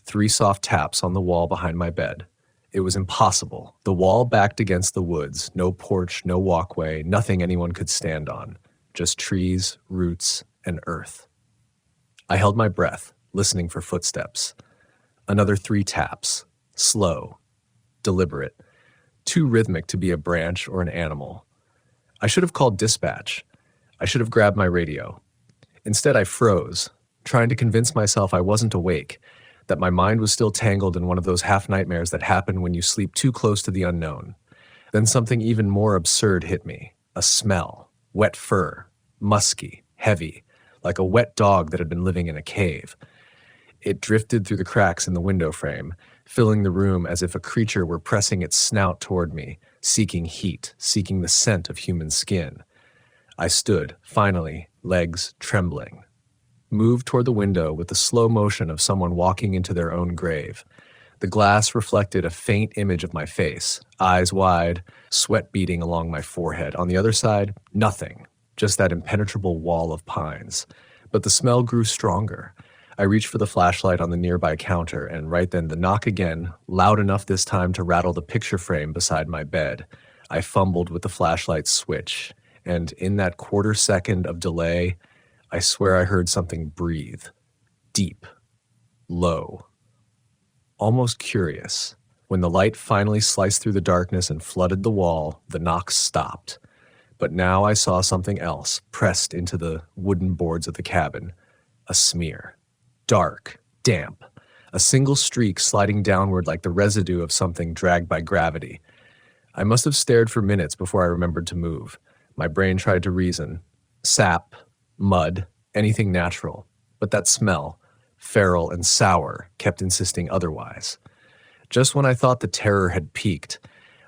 3 soft taps on the wall behind my bed. It was impossible. The wall backed against the woods, no porch, no walkway, nothing anyone could stand on. Just trees, roots, and earth. I held my breath, listening for footsteps. Another 3 taps, slow, deliberate, too rhythmic to be a branch or an animal. I should have called dispatch. I should have grabbed my radio. Instead, I froze, trying to convince myself I wasn't awake, that my mind was still tangled in one of those half-nightmares that happen when you sleep too close to the unknown. Then something even more absurd hit me. A smell. Wet fur. Musky. Heavy. Like a wet dog that had been living in a cave. It drifted through the cracks in the window frame, filling the room as if a creature were pressing its snout toward me, seeking heat, seeking the scent of human skin. I stood, finally, legs trembling. Moved toward the window with the slow motion of someone walking into their own grave. The glass reflected a faint image of my face, eyes wide, sweat beading along my forehead. On the other side, nothing, just that impenetrable wall of pines. But the smell grew stronger. I reached for the flashlight on the nearby counter, and right then the knock again, loud enough this time to rattle the picture frame beside my bed. I fumbled with the flashlight switch, and in that quarter second of delay, I swear I heard something breathe. Deep. Low. Almost curious. When the light finally sliced through the darkness and flooded the wall, the knock stopped. But now I saw something else pressed into the wooden boards of the cabin. A smear. Dark. Damp. A single streak sliding downward like the residue of something dragged by gravity. I must have stared for minutes before I remembered to move. My brain tried to reason. Sap. Mud, anything natural, but that smell, feral and sour, kept insisting otherwise. Just when I thought the terror had peaked,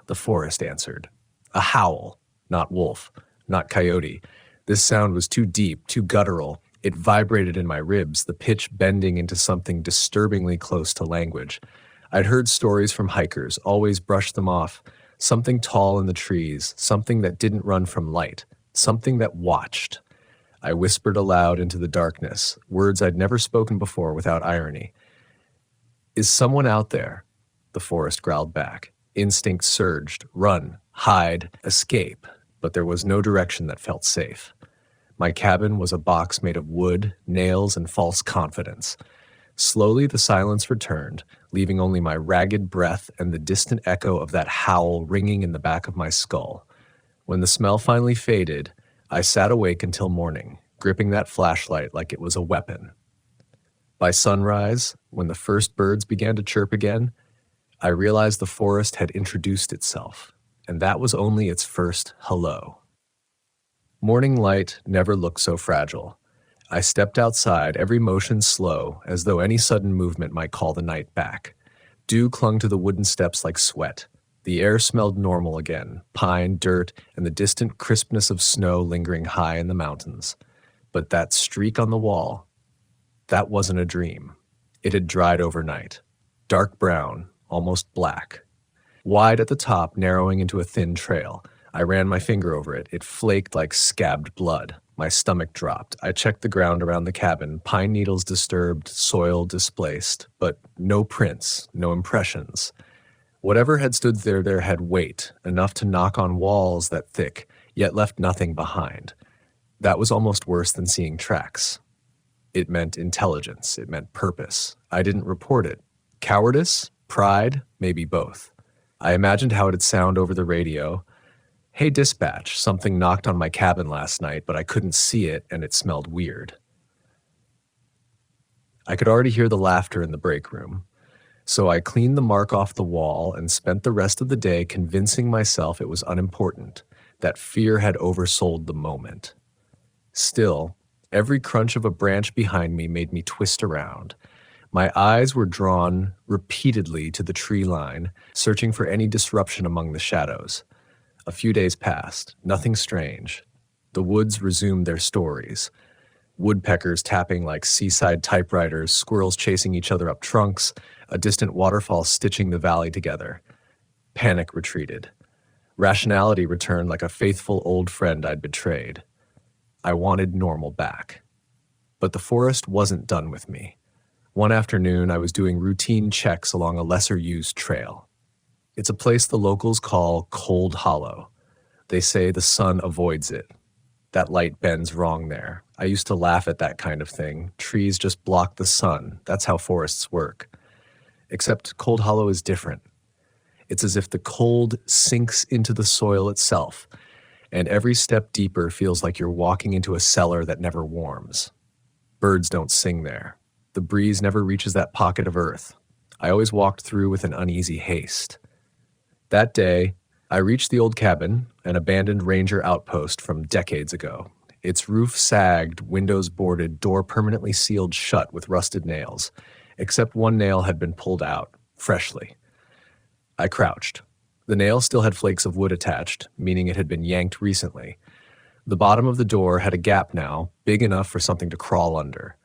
the forest answered. A howl, not wolf, not coyote. This sound was too deep, too guttural. It vibrated in my ribs, the pitch bending into something disturbingly close to language. I'd heard stories from hikers, always brushed them off. Something tall in the trees, something that didn't run from light, something that watched. I whispered aloud into the darkness, words I'd never spoken before without irony. Is someone out there? The forest growled back. Instinct surged, run, hide, escape, but there was no direction that felt safe. My cabin was a box made of wood, nails, and false confidence. Slowly the silence returned, leaving only my ragged breath and the distant echo of that howl ringing in the back of my skull. When the smell finally faded, I sat awake until morning, gripping that flashlight like it was a weapon. By sunrise, when the first birds began to chirp again, I realized the forest had introduced itself, and that was only its first hello. Morning light never looked so fragile. I stepped outside, every motion slow, as though any sudden movement might call the night back. Dew clung to the wooden steps like sweat. The air smelled normal again, pine, dirt, and the distant crispness of snow lingering high in the mountains. But that streak on the wall, that wasn't a dream. It had dried overnight. Dark brown, almost black. Wide at the top, narrowing into a thin trail. I ran my finger over it. It flaked like scabbed blood. My stomach dropped. I checked the ground around the cabin, pine needles disturbed, soil displaced, but no prints, no impressions. Whatever had stood there had weight, enough to knock on walls that thick, yet left nothing behind. That was almost worse than seeing tracks. It meant intelligence. It meant purpose. I didn't report it. Cowardice? Pride? Maybe both. I imagined how it'd sound over the radio. "Hey, dispatch, something knocked on my cabin last night, but I couldn't see it and it smelled weird." I could already hear the laughter in the break room. So I cleaned the mark off the wall and spent the rest of the day convincing myself it was unimportant, that fear had oversold the moment. Still, every crunch of a branch behind me made me twist around. My eyes were drawn repeatedly to the tree line, searching for any disruption among the shadows. A few days passed, nothing strange. The woods resumed their stories. Woodpeckers tapping like seaside typewriters, squirrels chasing each other up trunks, a distant waterfall stitching the valley together. Panic retreated. Rationality returned like a faithful old friend I'd betrayed. I wanted normal back. But the forest wasn't done with me. One afternoon, I was doing routine checks along a lesser-used trail. It's a place the locals call Cold Hollow. They say the sun avoids it. That light bends wrong there. I used to laugh at that kind of thing. Trees just block the sun. That's how forests work. Except Cold Hollow is different. It's as if the cold sinks into the soil itself, and every step deeper feels like you're walking into a cellar that never warms. Birds don't sing there. The breeze never reaches that pocket of earth. I always walked through with an uneasy haste. That day, I reached the old cabin, an abandoned ranger outpost from decades ago. Its roof sagged, windows boarded, door permanently sealed shut with rusted nails, except one nail had been pulled out, freshly. I crouched. The nail still had flakes of wood attached, meaning it had been yanked recently. The bottom of the door had a gap now, big enough for something to crawl under.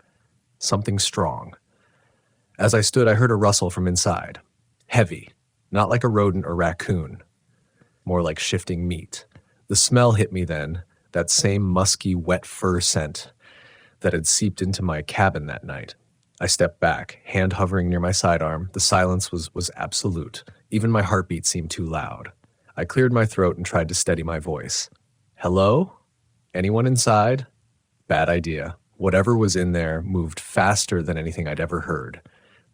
Something strong. As I stood, I heard a rustle from inside. Heavy, not like a rodent or raccoon. More like shifting meat. The smell hit me then, that same musky, wet fur scent that had seeped into my cabin that night. I stepped back, hand hovering near my sidearm. The silence was absolute. Even my heartbeat seemed too loud. I cleared my throat and tried to steady my voice. "Hello? Anyone inside?" Bad idea. Whatever was in there moved faster than anything I'd ever heard.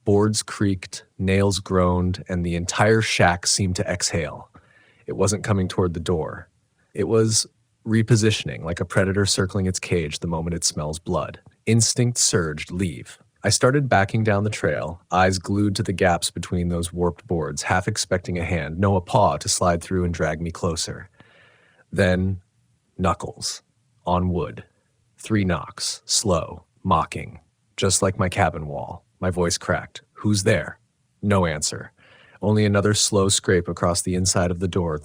Boards creaked, nails groaned, and the entire shack seemed to exhale. It wasn't coming toward the door. It was repositioning, like a predator circling its cage the moment it smells blood. Instinct surged, leave. I started backing down the trail, eyes glued to the gaps between those warped boards, half expecting a hand, no, a paw, to slide through and drag me closer. Then, knuckles. On wood. 3 knocks. Slow. Mocking. Just like my cabin wall. My voice cracked. "Who's there?" No answer. Only another slow scrape across the inside of the door,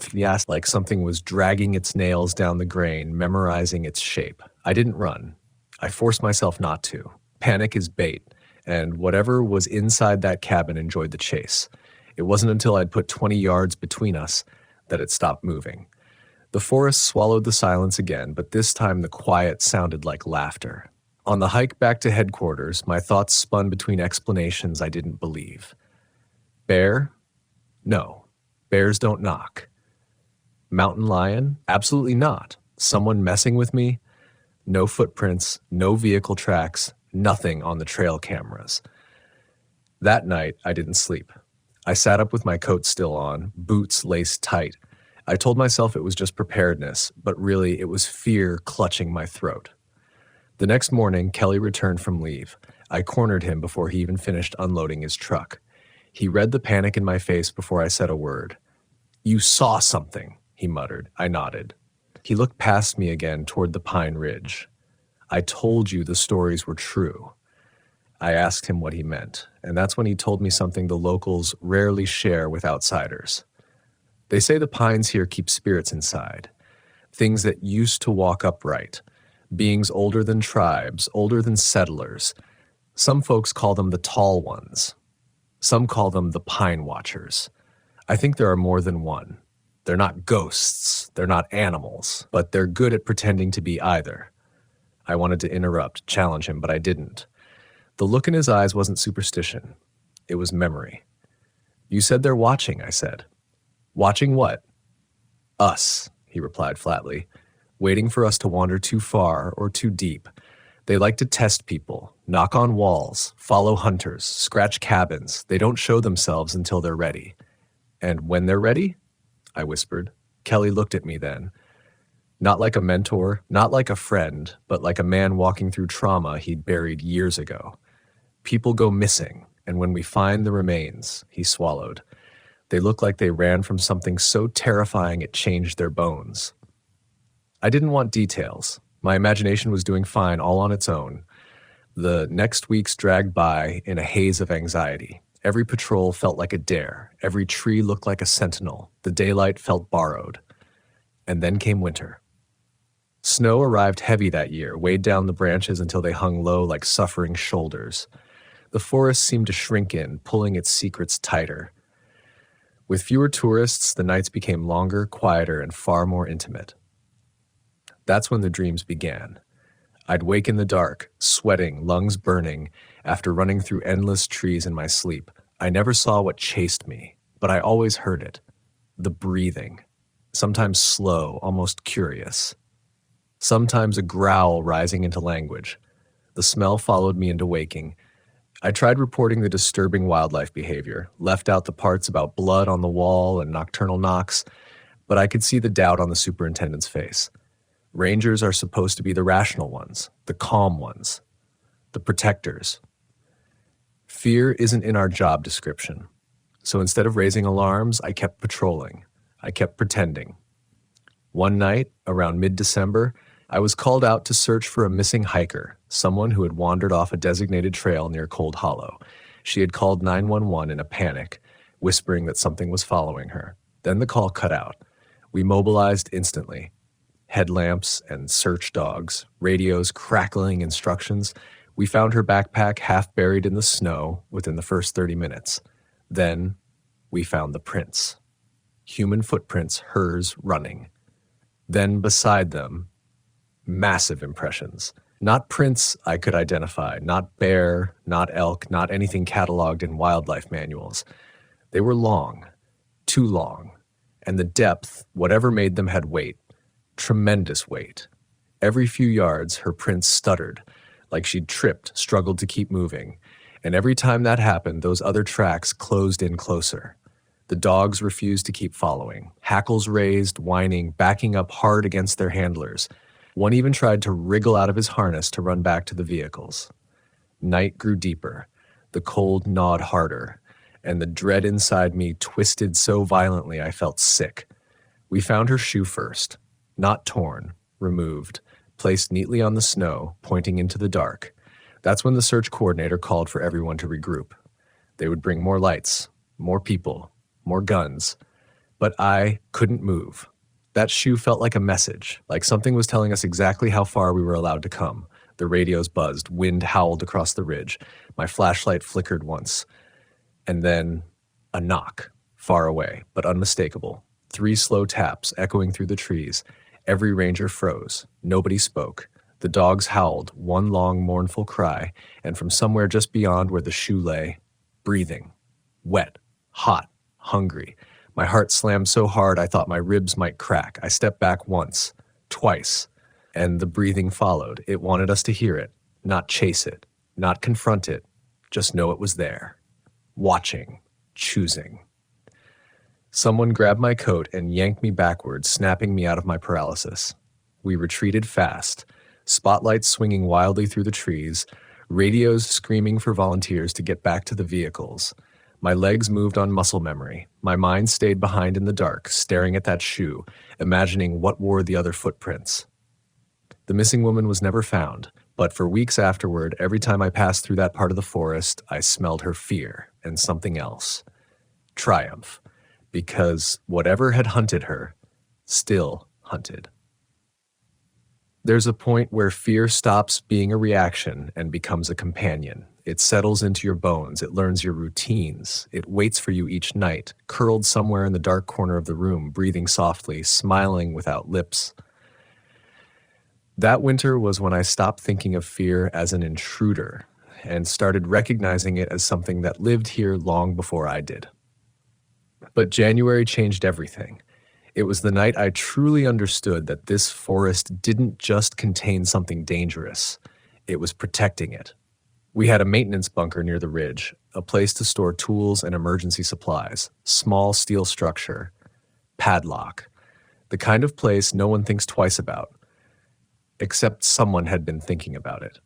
like something was dragging its nails down the grain, memorizing its shape. I didn't run. I forced myself not to. Panic is bait, and whatever was inside that cabin enjoyed the chase. It wasn't until I'd put 20 yards between us that it stopped moving. The forest swallowed the silence again, but this time the quiet sounded like laughter. On the hike back to headquarters, my thoughts spun between explanations I didn't believe. Bear? No. Bears don't knock. Mountain lion? Absolutely not. Someone messing with me? No footprints, no vehicle tracks, nothing on the trail cameras. That night, I didn't sleep. I sat up with my coat still on, boots laced tight. I told myself it was just preparedness, but really it was fear clutching my throat. The next morning, Kelly returned from leave. I cornered him before he even finished unloading his truck. He read the panic in my face before I said a word. "You saw something," he muttered. I nodded. He looked past me again toward the Pine Ridge. "I told you the stories were true." I asked him what he meant, and that's when he told me something the locals rarely share with outsiders. They say the pines here keep spirits inside, things that used to walk upright, beings older than tribes, older than settlers. Some folks call them the Tall Ones. Some call them the Pine Watchers. I think there are more than one. They're not ghosts, they're not animals, but they're good at pretending to be either. I wanted to interrupt, challenge him, but I didn't. The look in his eyes wasn't superstition. It was memory. You said they're watching, I said. Watching what? Us, he replied flatly, waiting for us to wander too far or too deep. They like to test people, knock on walls, follow hunters, scratch cabins. They don't show themselves until they're ready. And when they're ready? I whispered. Kelly looked at me then. Not like a mentor, not like a friend, but like a man walking through trauma he'd buried years ago. People go missing, and when we find the remains, he swallowed. They look like they ran from something so terrifying it changed their bones. I didn't want details. My imagination was doing fine all on its own. The next weeks dragged by in a haze of anxiety. Every patrol felt like a dare. Every tree looked like a sentinel. The daylight felt borrowed. And then came winter. Snow arrived heavy that year, weighed down the branches until they hung low like suffering shoulders. The forest seemed to shrink in, pulling its secrets tighter. With fewer tourists, the nights became longer, quieter, and far more intimate. That's when the dreams began. I'd wake in the dark, sweating, lungs burning, after running through endless trees in my sleep. I never saw what chased me, but I always heard it. The breathing. Sometimes slow, almost curious. Sometimes a growl rising into language. The smell followed me into waking. I tried reporting the disturbing wildlife behavior, left out the parts about blood on the wall and nocturnal knocks, but I could see the doubt on the superintendent's face. Rangers are supposed to be the rational ones, the calm ones, the protectors. Fear isn't in our job description. So instead of raising alarms, I kept patrolling. I kept pretending. One night, around mid-December, I was called out to search for a missing hiker, someone who had wandered off a designated trail near Cold Hollow. She had called 911 in a panic, whispering that something was following her. Then the call cut out. We mobilized instantly. Headlamps and search dogs, radios crackling instructions. We found her backpack half buried in the snow within the first 30 minutes. Then we found the prints. Human footprints, hers running. Then beside them, massive impressions. Not prints I could identify, not bear, not elk, not anything cataloged in wildlife manuals. They were long, too long, and the depth, whatever made them, had weight. Tremendous weight. Every few yards, her prints stuttered, like she'd tripped, struggled to keep moving. And every time that happened, those other tracks closed in closer. The dogs refused to keep following, hackles raised, whining, backing up hard against their handlers. One even tried to wriggle out of his harness to run back to the vehicles. Night grew deeper. The cold gnawed harder, and the dread inside me twisted so violently I felt sick. We found her shoe first. Not torn, removed, placed neatly on the snow, pointing into the dark. That's when the search coordinator called for everyone to regroup. They would bring more lights, more people, more guns. But I couldn't move. That shoe felt like a message, like something was telling us exactly how far we were allowed to come. The radios buzzed, wind howled across the ridge. My flashlight flickered once. And then a knock, far away, but unmistakable. 3 slow taps echoing through the trees. Every ranger froze. Nobody spoke. The dogs howled, one long mournful cry, and from somewhere just beyond where the shoe lay, breathing. Wet, hot, hungry. My heart slammed so hard I thought my ribs might crack. I stepped back once, twice, and the breathing followed. It wanted us to hear it, not chase it, not confront it, just know it was there. Watching, choosing. Someone grabbed my coat and yanked me backwards, snapping me out of my paralysis. We retreated fast, spotlights swinging wildly through the trees, radios screaming for volunteers to get back to the vehicles. My legs moved on muscle memory. My mind stayed behind in the dark, staring at that shoe, imagining what wore the other footprints. The missing woman was never found, but for weeks afterward, every time I passed through that part of the forest, I smelled her fear and something else. Triumph. Because whatever had hunted her, still hunted. There's a point where fear stops being a reaction and becomes a companion. It settles into your bones, it learns your routines, it waits for you each night, curled somewhere in the dark corner of the room, breathing softly, smiling without lips. That winter was when I stopped thinking of fear as an intruder and started recognizing it as something that lived here long before I did. But January changed everything. It was the night I truly understood that this forest didn't just contain something dangerous. It was protecting it. We had a maintenance bunker near the ridge, a place to store tools and emergency supplies, small steel structure, padlock, the kind of place no one thinks twice about, except someone had been thinking about it.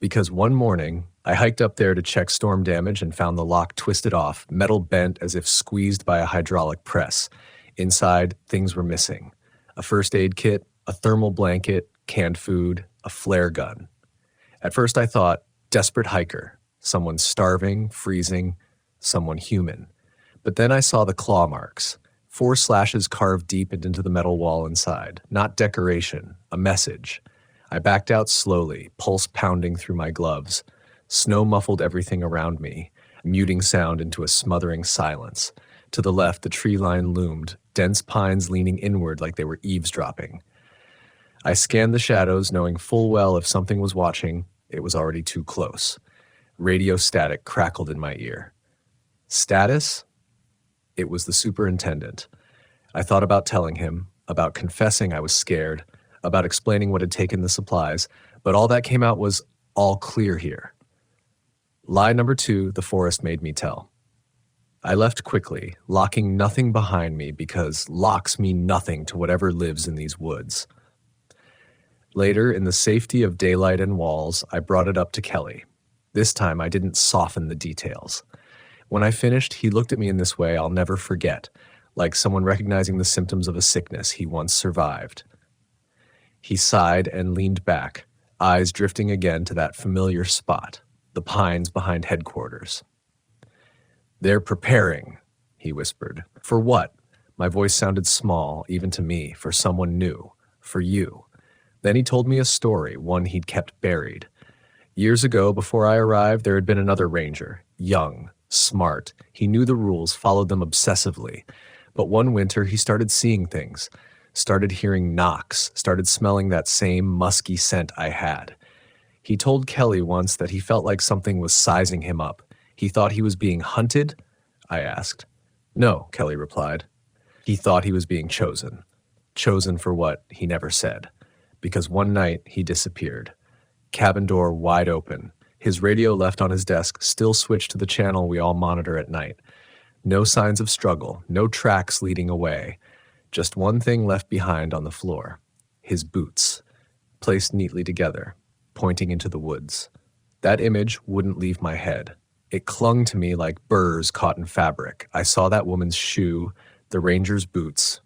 Because one morning, I hiked up there to check storm damage and found the lock twisted off, metal bent as if squeezed by a hydraulic press. Inside, things were missing. A first aid kit, a thermal blanket, canned food, a flare gun. At first I thought, desperate hiker, someone starving, freezing, someone human. But then I saw the claw marks, 4 slashes carved deep into the metal wall inside. Not decoration, a message. I backed out slowly, pulse pounding through my gloves. Snow muffled everything around me, muting sound into a smothering silence. To the left, the tree line loomed, dense pines leaning inward like they were eavesdropping. I scanned the shadows, knowing full well if something was watching, it was already too close. Radio static crackled in my ear. Status? It was the superintendent. I thought about telling him, about confessing I was scared, about explaining what had taken the supplies, but all that came out was all clear here. Lie number 2, the forest made me tell. I left quickly, locking nothing behind me because locks mean nothing to whatever lives in these woods. Later, in the safety of daylight and walls, I brought it up to Kelly. This time I didn't soften the details. When I finished, he looked at me in this way I'll never forget, like someone recognizing the symptoms of a sickness he once survived. He sighed and leaned back, eyes drifting again to that familiar spot, the pines behind headquarters. They're preparing, he whispered. For what? My voice sounded small, even to me, for someone new, for you. Then he told me a story, one he'd kept buried. Years ago, before I arrived, there had been another ranger, young, smart. He knew the rules, followed them obsessively. But one winter, he started seeing things, started hearing knocks, started smelling that same musky scent I had. He told Kelly once that he felt like something was sizing him up. He thought he was being hunted? I asked. No, Kelly replied. He thought he was being chosen. Chosen for what, he never said. Because one night, he disappeared. Cabin door wide open. His radio left on his desk still switched to the channel we all monitor at night. No signs of struggle, no tracks leading away. Just one thing left behind on the floor. His boots, placed neatly together, pointing into the woods. That image wouldn't leave my head. It clung to me like burrs caught in fabric. I saw that woman's shoe, the ranger's boots,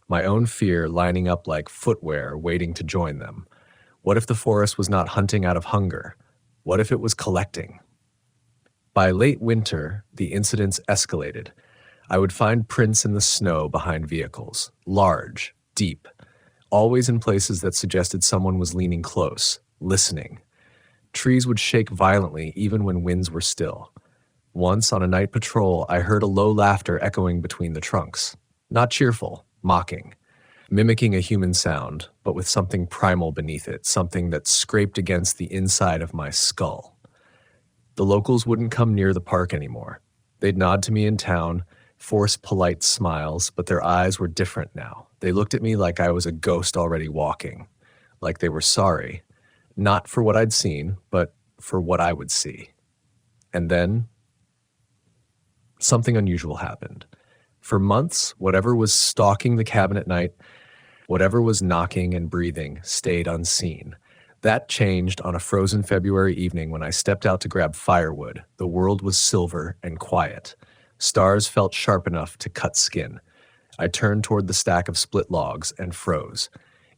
my own fear lining up like footwear waiting to join them. What if the forest was not hunting out of hunger? What if it was collecting? By late winter, the incidents escalated. I would find prints in the snow behind vehicles, large, deep, always in places that suggested someone was leaning close, listening. Trees would shake violently even when winds were still. Once on a night patrol, I heard a low laughter echoing between the trunks. Not cheerful, mocking, mimicking a human sound, but with something primal beneath it, something that scraped against the inside of my skull. The locals wouldn't come near the park anymore. They'd nod to me in town, force polite smiles, but their eyes were different now. They looked at me like I was a ghost already walking, like they were sorry, not for what I'd seen, but for what I would see. And then, something unusual happened. For months, whatever was stalking the cabin at night, whatever was knocking and breathing, stayed unseen. That changed on a frozen February evening when I stepped out to grab firewood. The world was silver and quiet. Stars felt sharp enough to cut skin. I turned toward the stack of split logs and froze.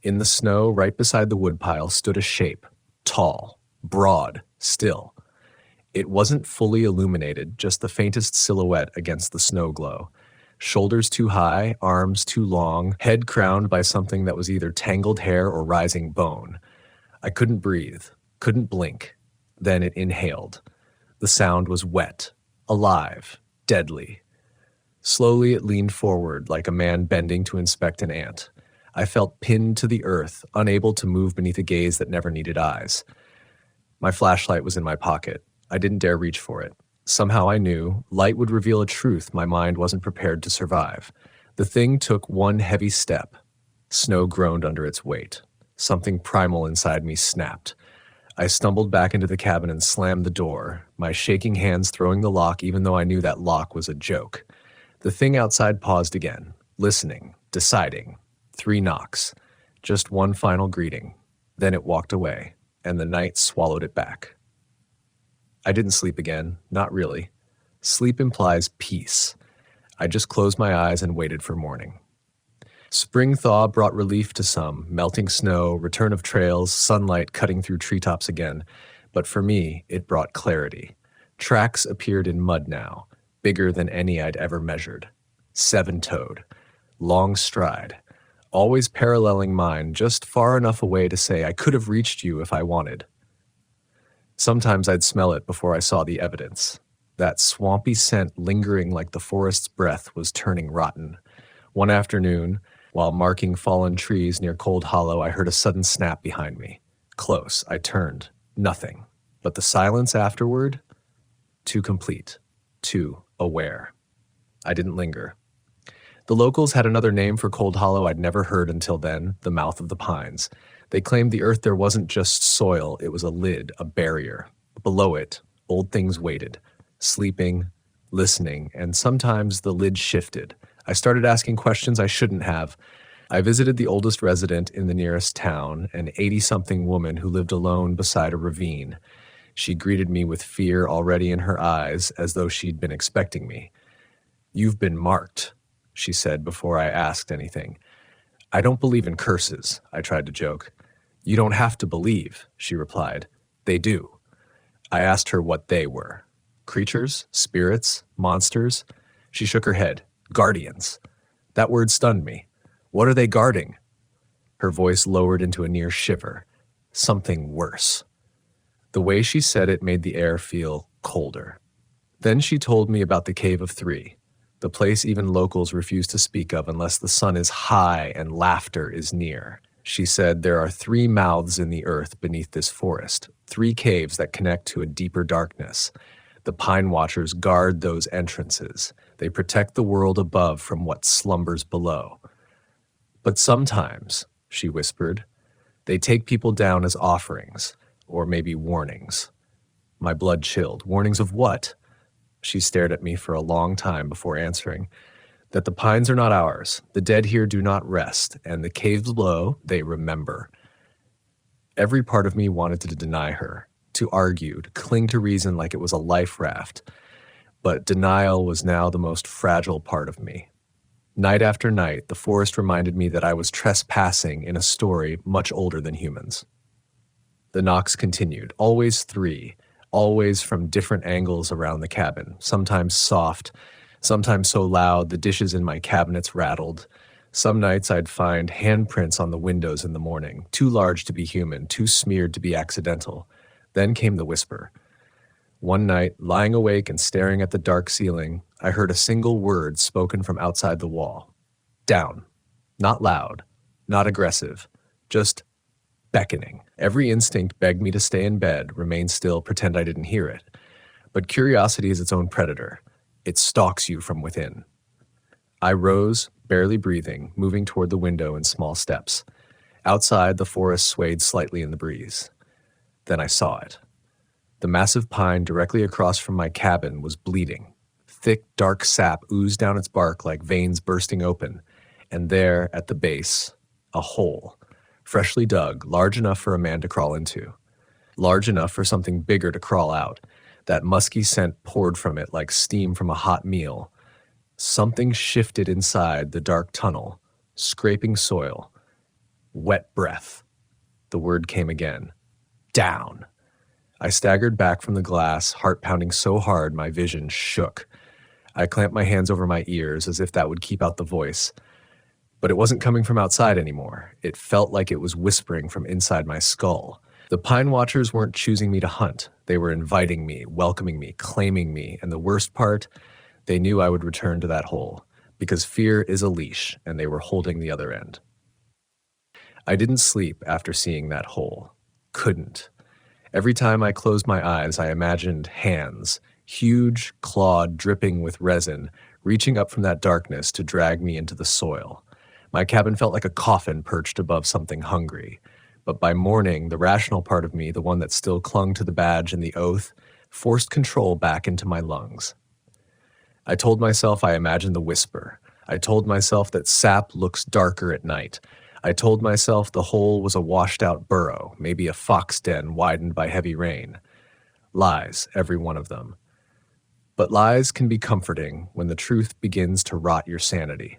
In the snow, right beside the woodpile, stood a shape, tall, broad, still. It wasn't fully illuminated, just the faintest silhouette against the snow glow. Shoulders too high, arms too long, head crowned by something that was either tangled hair or rising bone. I couldn't breathe, couldn't blink. Then it inhaled. The sound was wet, alive, deadly. Slowly it leaned forward like a man bending to inspect an ant. I felt pinned to the earth, unable to move beneath a gaze that never needed eyes. My flashlight was in my pocket. I didn't dare reach for it. Somehow I knew light would reveal a truth my mind wasn't prepared to survive. The thing took one heavy step. Snow groaned under its weight. Something primal inside me snapped. I stumbled back into the cabin and slammed the door, my shaking hands throwing the lock even though I knew that lock was a joke. The thing outside paused again, listening, deciding. 3 knocks. Just one final greeting. Then it walked away, and the night swallowed it back. I didn't sleep again, not really. Sleep implies peace. I just closed my eyes and waited for morning. Spring thaw brought relief to some, melting snow, return of trails, sunlight cutting through treetops again. But for me, it brought clarity. Tracks appeared in mud now, bigger than any I'd ever measured. 7-toed. Long stride. Always paralleling mine, just far enough away to say I could have reached you if I wanted. Sometimes I'd smell it before I saw the evidence. That swampy scent lingering like the forest's breath was turning rotten. One afternoon, while marking fallen trees near Cold Hollow, I heard a sudden snap behind me. Close, I turned. Nothing. But the silence afterward? Too complete. Too aware. I didn't linger. The locals had another name for Cold Hollow I'd never heard until then, the mouth of the pines. They claimed the earth there wasn't just soil, it was a lid, a barrier. Below it, old things waited, sleeping, listening, and sometimes the lid shifted. I started asking questions I shouldn't have. I visited the oldest resident in the nearest town, an 80-something woman who lived alone beside a ravine. She greeted me with fear already in her eyes, as though she'd been expecting me. "You've been marked," she said before I asked anything. "I don't believe in curses," I tried to joke. "You don't have to believe," she replied. "They do." I asked her what they were. Creatures? Spirits? Monsters? She shook her head. Guardians. That word stunned me. What are they guarding? Her voice lowered into a near shiver. Something worse. The way she said it made the air feel colder. Then she told me about the Cave of Three, the place even locals refuse to speak of unless the sun is high and laughter is near. She said there are 3 mouths in the earth beneath this forest, 3 caves that connect to a deeper darkness. The Pine Watchers guard those entrances. They protect the world above from what slumbers below. But sometimes, she whispered, they take people down as offerings, or maybe warnings. My blood chilled. Warnings of what? She stared at me for a long time before answering. That the pines are not ours, the dead here do not rest, and the caves below, they remember. Every part of me wanted to deny her, to argue, to cling to reason like it was a life raft. But denial was now the most fragile part of me. Night after night, the forest reminded me that I was trespassing in a story much older than humans. The knocks continued, always 3, always from different angles around the cabin, sometimes soft, sometimes so loud the dishes in my cabinets rattled. Some nights I'd find handprints on the windows in the morning, too large to be human, too smeared to be accidental. Then came the whisper. One night, lying awake and staring at the dark ceiling, I heard a single word spoken from outside the wall. Down. Not loud, not aggressive, just beckoning. Every instinct begged me to stay in bed, remain still, pretend I didn't hear it. But curiosity is its own predator. It stalks you from within. I rose, barely breathing, moving toward the window in small steps. Outside, the forest swayed slightly in the breeze. Then I saw it. The massive pine directly across from my cabin was bleeding. Thick, dark sap oozed down its bark like veins bursting open. And there, at the base, a hole. Freshly dug, large enough for a man to crawl into. Large enough for something bigger to crawl out. That musky scent poured from it like steam from a hot meal. Something shifted inside the dark tunnel, scraping soil. Wet breath. The word came again. Down. I staggered back from the glass, heart pounding so hard my vision shook. I clamped my hands over my ears as if that would keep out the voice. But it wasn't coming from outside anymore. It felt like it was whispering from inside my skull. The Pine Watchers weren't choosing me to hunt. They were inviting me, welcoming me, claiming me, and the worst part, they knew I would return to that hole, because fear is a leash, and they were holding the other end. I didn't sleep after seeing that hole. Couldn't. Every time I closed my eyes, I imagined hands, huge, clawed, dripping with resin, reaching up from that darkness to drag me into the soil. My cabin felt like a coffin perched above something hungry. But by morning, the rational part of me, the one that still clung to the badge and the oath, forced control back into my lungs. I told myself I imagined the whisper. I told myself that sap looks darker at night. I told myself the hole was a washed-out burrow, maybe a fox den widened by heavy rain. Lies, every one of them. But lies can be comforting when the truth begins to rot your sanity.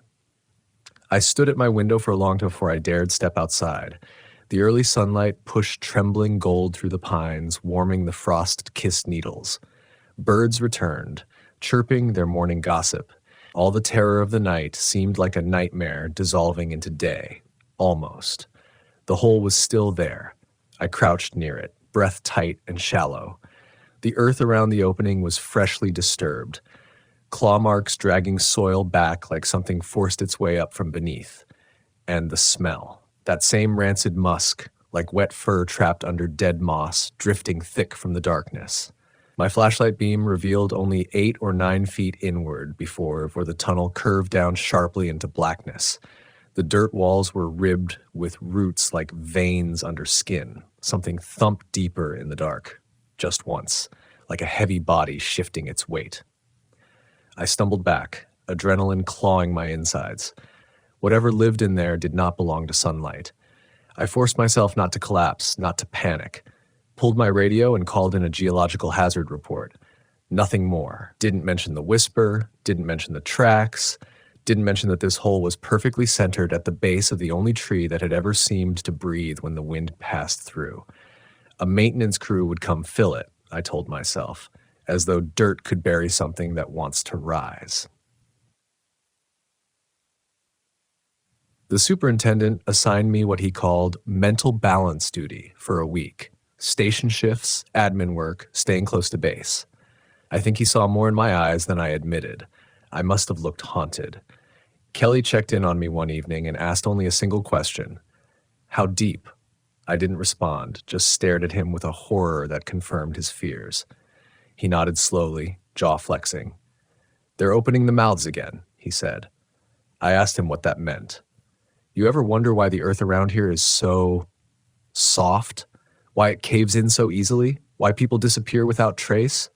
I stood at my window for long before I dared step outside. The early sunlight pushed trembling gold through the pines, warming the frost-kissed needles. Birds returned, chirping their morning gossip. All the terror of the night seemed like a nightmare dissolving into day. Almost. The hole was still there. I crouched near it, breath tight and shallow. The earth around the opening was freshly disturbed, claw marks dragging soil back like something forced its way up from beneath. And the smell, that same rancid musk, like wet fur trapped under dead moss, drifting thick from the darkness. My flashlight beam revealed only 8 or 9 feet inward before the tunnel curved down sharply into blackness. The dirt walls were ribbed with roots like veins under skin. Something thumped deeper in the dark, just once, like a heavy body shifting its weight. I stumbled back, adrenaline clawing my insides. Whatever lived in there did not belong to sunlight. I forced myself not to collapse, not to panic. Pulled my radio and called in a geological hazard report. Nothing more. Didn't mention the whisper, didn't mention the tracks, didn't mention that this hole was perfectly centered at the base of the only tree that had ever seemed to breathe when the wind passed through. A maintenance crew would come fill it, I told myself, as though dirt could bury something that wants to rise. The superintendent assigned me what he called mental balance duty for a week. Station shifts, admin work, staying close to base. I think he saw more in my eyes than I admitted. I must have looked haunted. Kelly checked in on me one evening and asked only a single question. How deep? I didn't respond, just stared at him with a horror that confirmed his fears. He nodded slowly, jaw flexing. They're opening the mouths again, he said. I asked him what that meant. You ever wonder why the earth around here is so soft? Why it caves in so easily? Why people disappear without trace?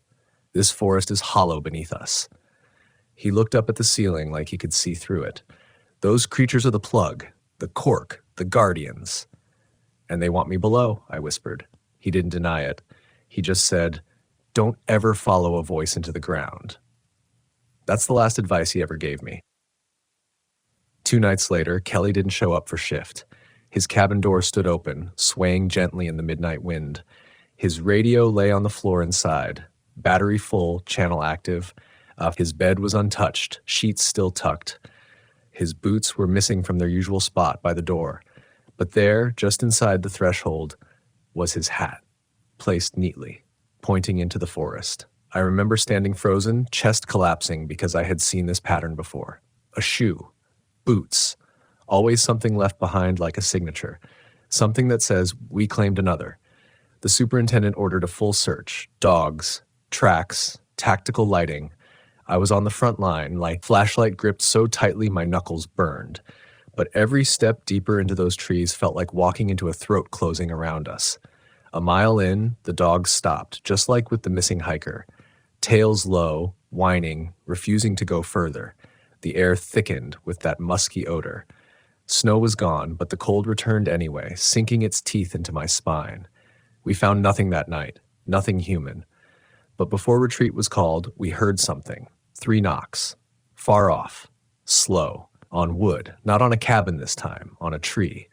This forest is hollow beneath us. He looked up at the ceiling like he could see through it. Those creatures are the plug, the cork, the guardians. And they want me below, I whispered. He didn't deny it. He just said, don't ever follow a voice into the ground. That's the last advice he ever gave me. 2 nights later, Kelly didn't show up for shift. His cabin door stood open, swaying gently in the midnight wind. His radio lay on the floor inside, battery full, channel active. His bed was untouched, sheets still tucked. His boots were missing from their usual spot by the door. But there, just inside the threshold, was his hat, placed neatly, pointing into the forest. I remember standing frozen, chest collapsing because I had seen this pattern before. A shoe, boots, always something left behind like a signature, something that says, we claimed another. The superintendent ordered a full search, dogs, tracks, tactical lighting. I was on the front line, like flashlight gripped so tightly my knuckles burned. But every step deeper into those trees felt like walking into a throat closing around us. A mile in, the dogs stopped, just like with the missing hiker. Tails low, whining, refusing to go further. The air thickened with that musky odor. Snow was gone, but the cold returned anyway, sinking its teeth into my spine. We found nothing that night, nothing human. But before retreat was called, we heard something. 3 knocks. Far off. Slow. On wood. Not on a cabin this time. On a tree.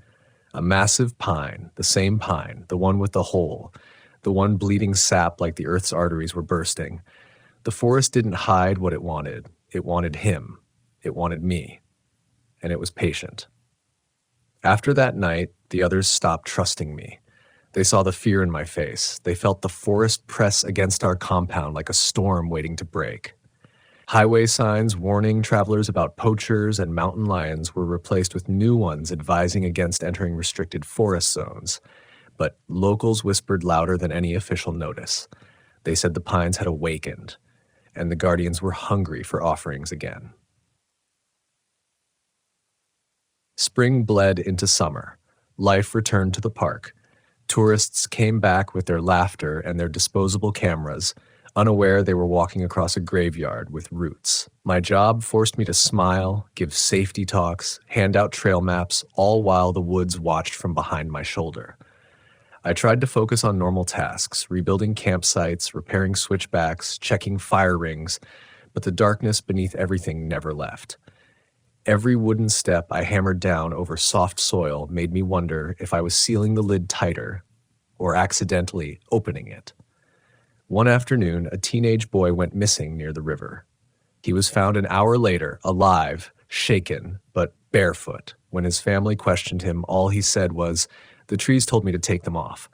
A massive pine. The same pine. The one with the hole. The one bleeding sap like the earth's arteries were bursting. The forest didn't hide what it wanted. It wanted him. It wanted me. And it was patient. After that night, the others stopped trusting me. They saw the fear in my face. They felt the forest press against our compound like a storm waiting to break. Highway signs warning travelers about poachers and mountain lions were replaced with new ones advising against entering restricted forest zones. But locals whispered louder than any official notice. They said the pines had awakened. and the guardians were hungry for offerings again. Spring bled into summer. Life returned to the park. Tourists came back with their laughter and their disposable cameras, unaware they were walking across a graveyard with roots. My job forced me to smile, give safety talks, hand out trail maps, all while the woods watched from behind my shoulder. I tried to focus on normal tasks, rebuilding campsites, repairing switchbacks, checking fire rings, but the darkness beneath everything never left. Every wooden step I hammered down over soft soil made me wonder if I was sealing the lid tighter or accidentally opening it. One afternoon, a teenage boy went missing near the river. He was found an hour later, alive, shaken, but barefoot. When his family questioned him, all he said was, "The trees told me to take them off."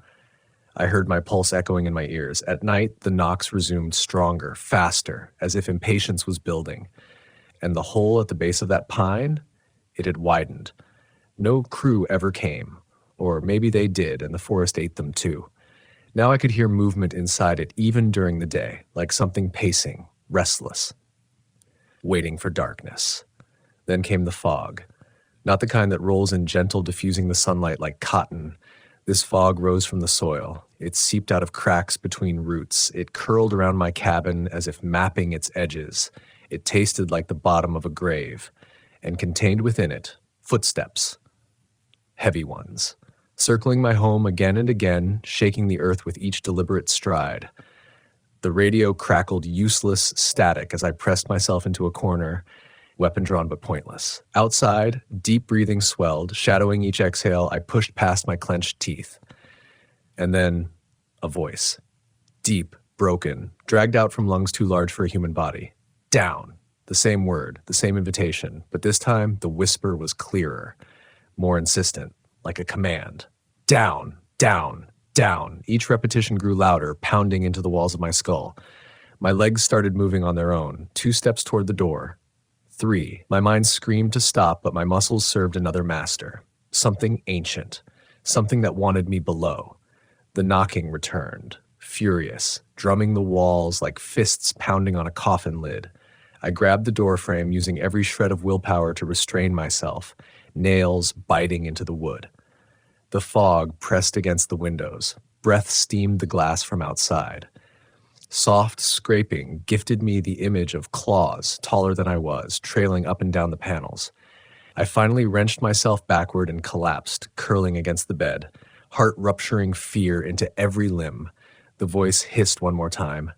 I heard my pulse echoing in my ears. At night, the knocks resumed stronger, faster, as if impatience was building. And the hole at the base of that pine, it had widened. No crew ever came, or maybe they did, and the forest ate them too. Now I could hear movement inside it, even during the day, like something pacing, restless, waiting for darkness. Then came the fog. Not the kind that rolls in gentle, diffusing the sunlight like cotton. This fog rose from the soil. It seeped out of cracks between roots. It curled around my cabin as if mapping its edges. It tasted like the bottom of a grave, and contained within it footsteps, heavy ones, circling my home again and again, shaking the earth with each deliberate stride. The radio crackled useless static as I pressed myself into a corner, weapon drawn but pointless. Outside, deep breathing swelled, shadowing each exhale. I pushed past my clenched teeth. And then a voice, deep, broken, dragged out from lungs too large for a human body. Down. The same word, the same invitation, but this time the whisper was clearer, more insistent, like a command. Down, down, down. Each repetition grew louder, pounding into the walls of my skull. My legs started moving on their own, 2 steps toward the door. 3. My mind screamed to stop, but my muscles served another master. Something ancient, something that wanted me below. The knocking returned, furious, drumming the walls like fists pounding on a coffin lid. I grabbed the door frame, using every shred of willpower to restrain myself, nails biting into the wood. The fog pressed against the windows. Breath steamed the glass from outside. Soft scraping gifted me the image of claws, taller than I was, trailing up and down the panels. I finally wrenched myself backward and collapsed, curling against the bed, heart-rupturing fear into every limb. The voice hissed one more time,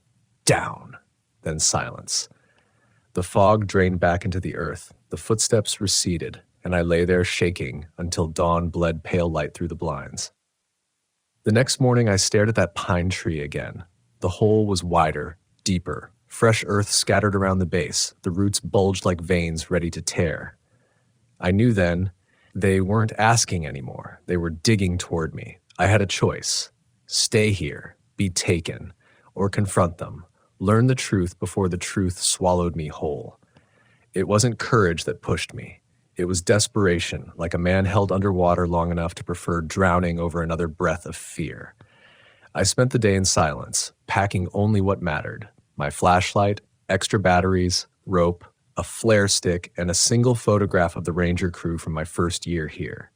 down, then silence. The fog drained back into the earth, the footsteps receded, and I lay there shaking until dawn bled pale light through the blinds. The next morning I stared at that pine tree again. The hole was wider, deeper, fresh earth scattered around the base, the roots bulged like veins ready to tear. I knew then they weren't asking anymore, they were digging toward me. I had a choice: stay here, be taken, or confront them. Learn the truth before the truth swallowed me whole. It wasn't courage that pushed me. It was desperation, like a man held underwater long enough to prefer drowning over another breath of fear. I spent the day in silence, packing only what mattered: my flashlight, extra batteries, rope, a flare stick, and a single photograph of the ranger crew from my first year here.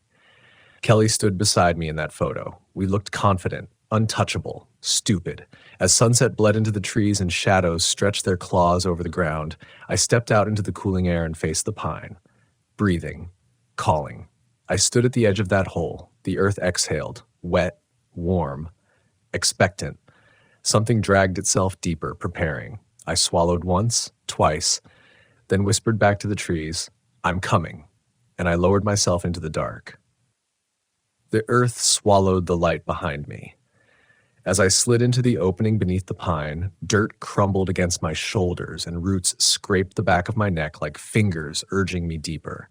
Kelly stood beside me in that photo. We looked confident, untouchable, stupid. As sunset bled into the trees and shadows stretched their claws over the ground, I stepped out into the cooling air and faced the pine. Breathing, calling. I stood at the edge of that hole. The earth exhaled, wet, warm, expectant. Something dragged itself deeper, preparing. I swallowed once, twice, then whispered back to the trees, "I'm coming," and I lowered myself into the dark. The earth swallowed the light behind me. As I slid into the opening beneath the pine, dirt crumbled against my shoulders and roots scraped the back of my neck like fingers urging me deeper.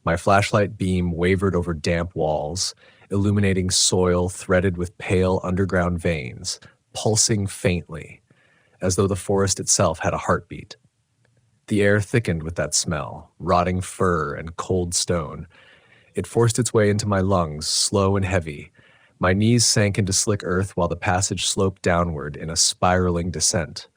My flashlight beam wavered over damp walls, illuminating soil threaded with pale underground veins, pulsing faintly, as though the forest itself had a heartbeat. The air thickened with that smell, rotting fur and cold stone. It forced its way into my lungs, slow and heavy. My knees sank into slick earth while the passage sloped downward in a spiraling descent.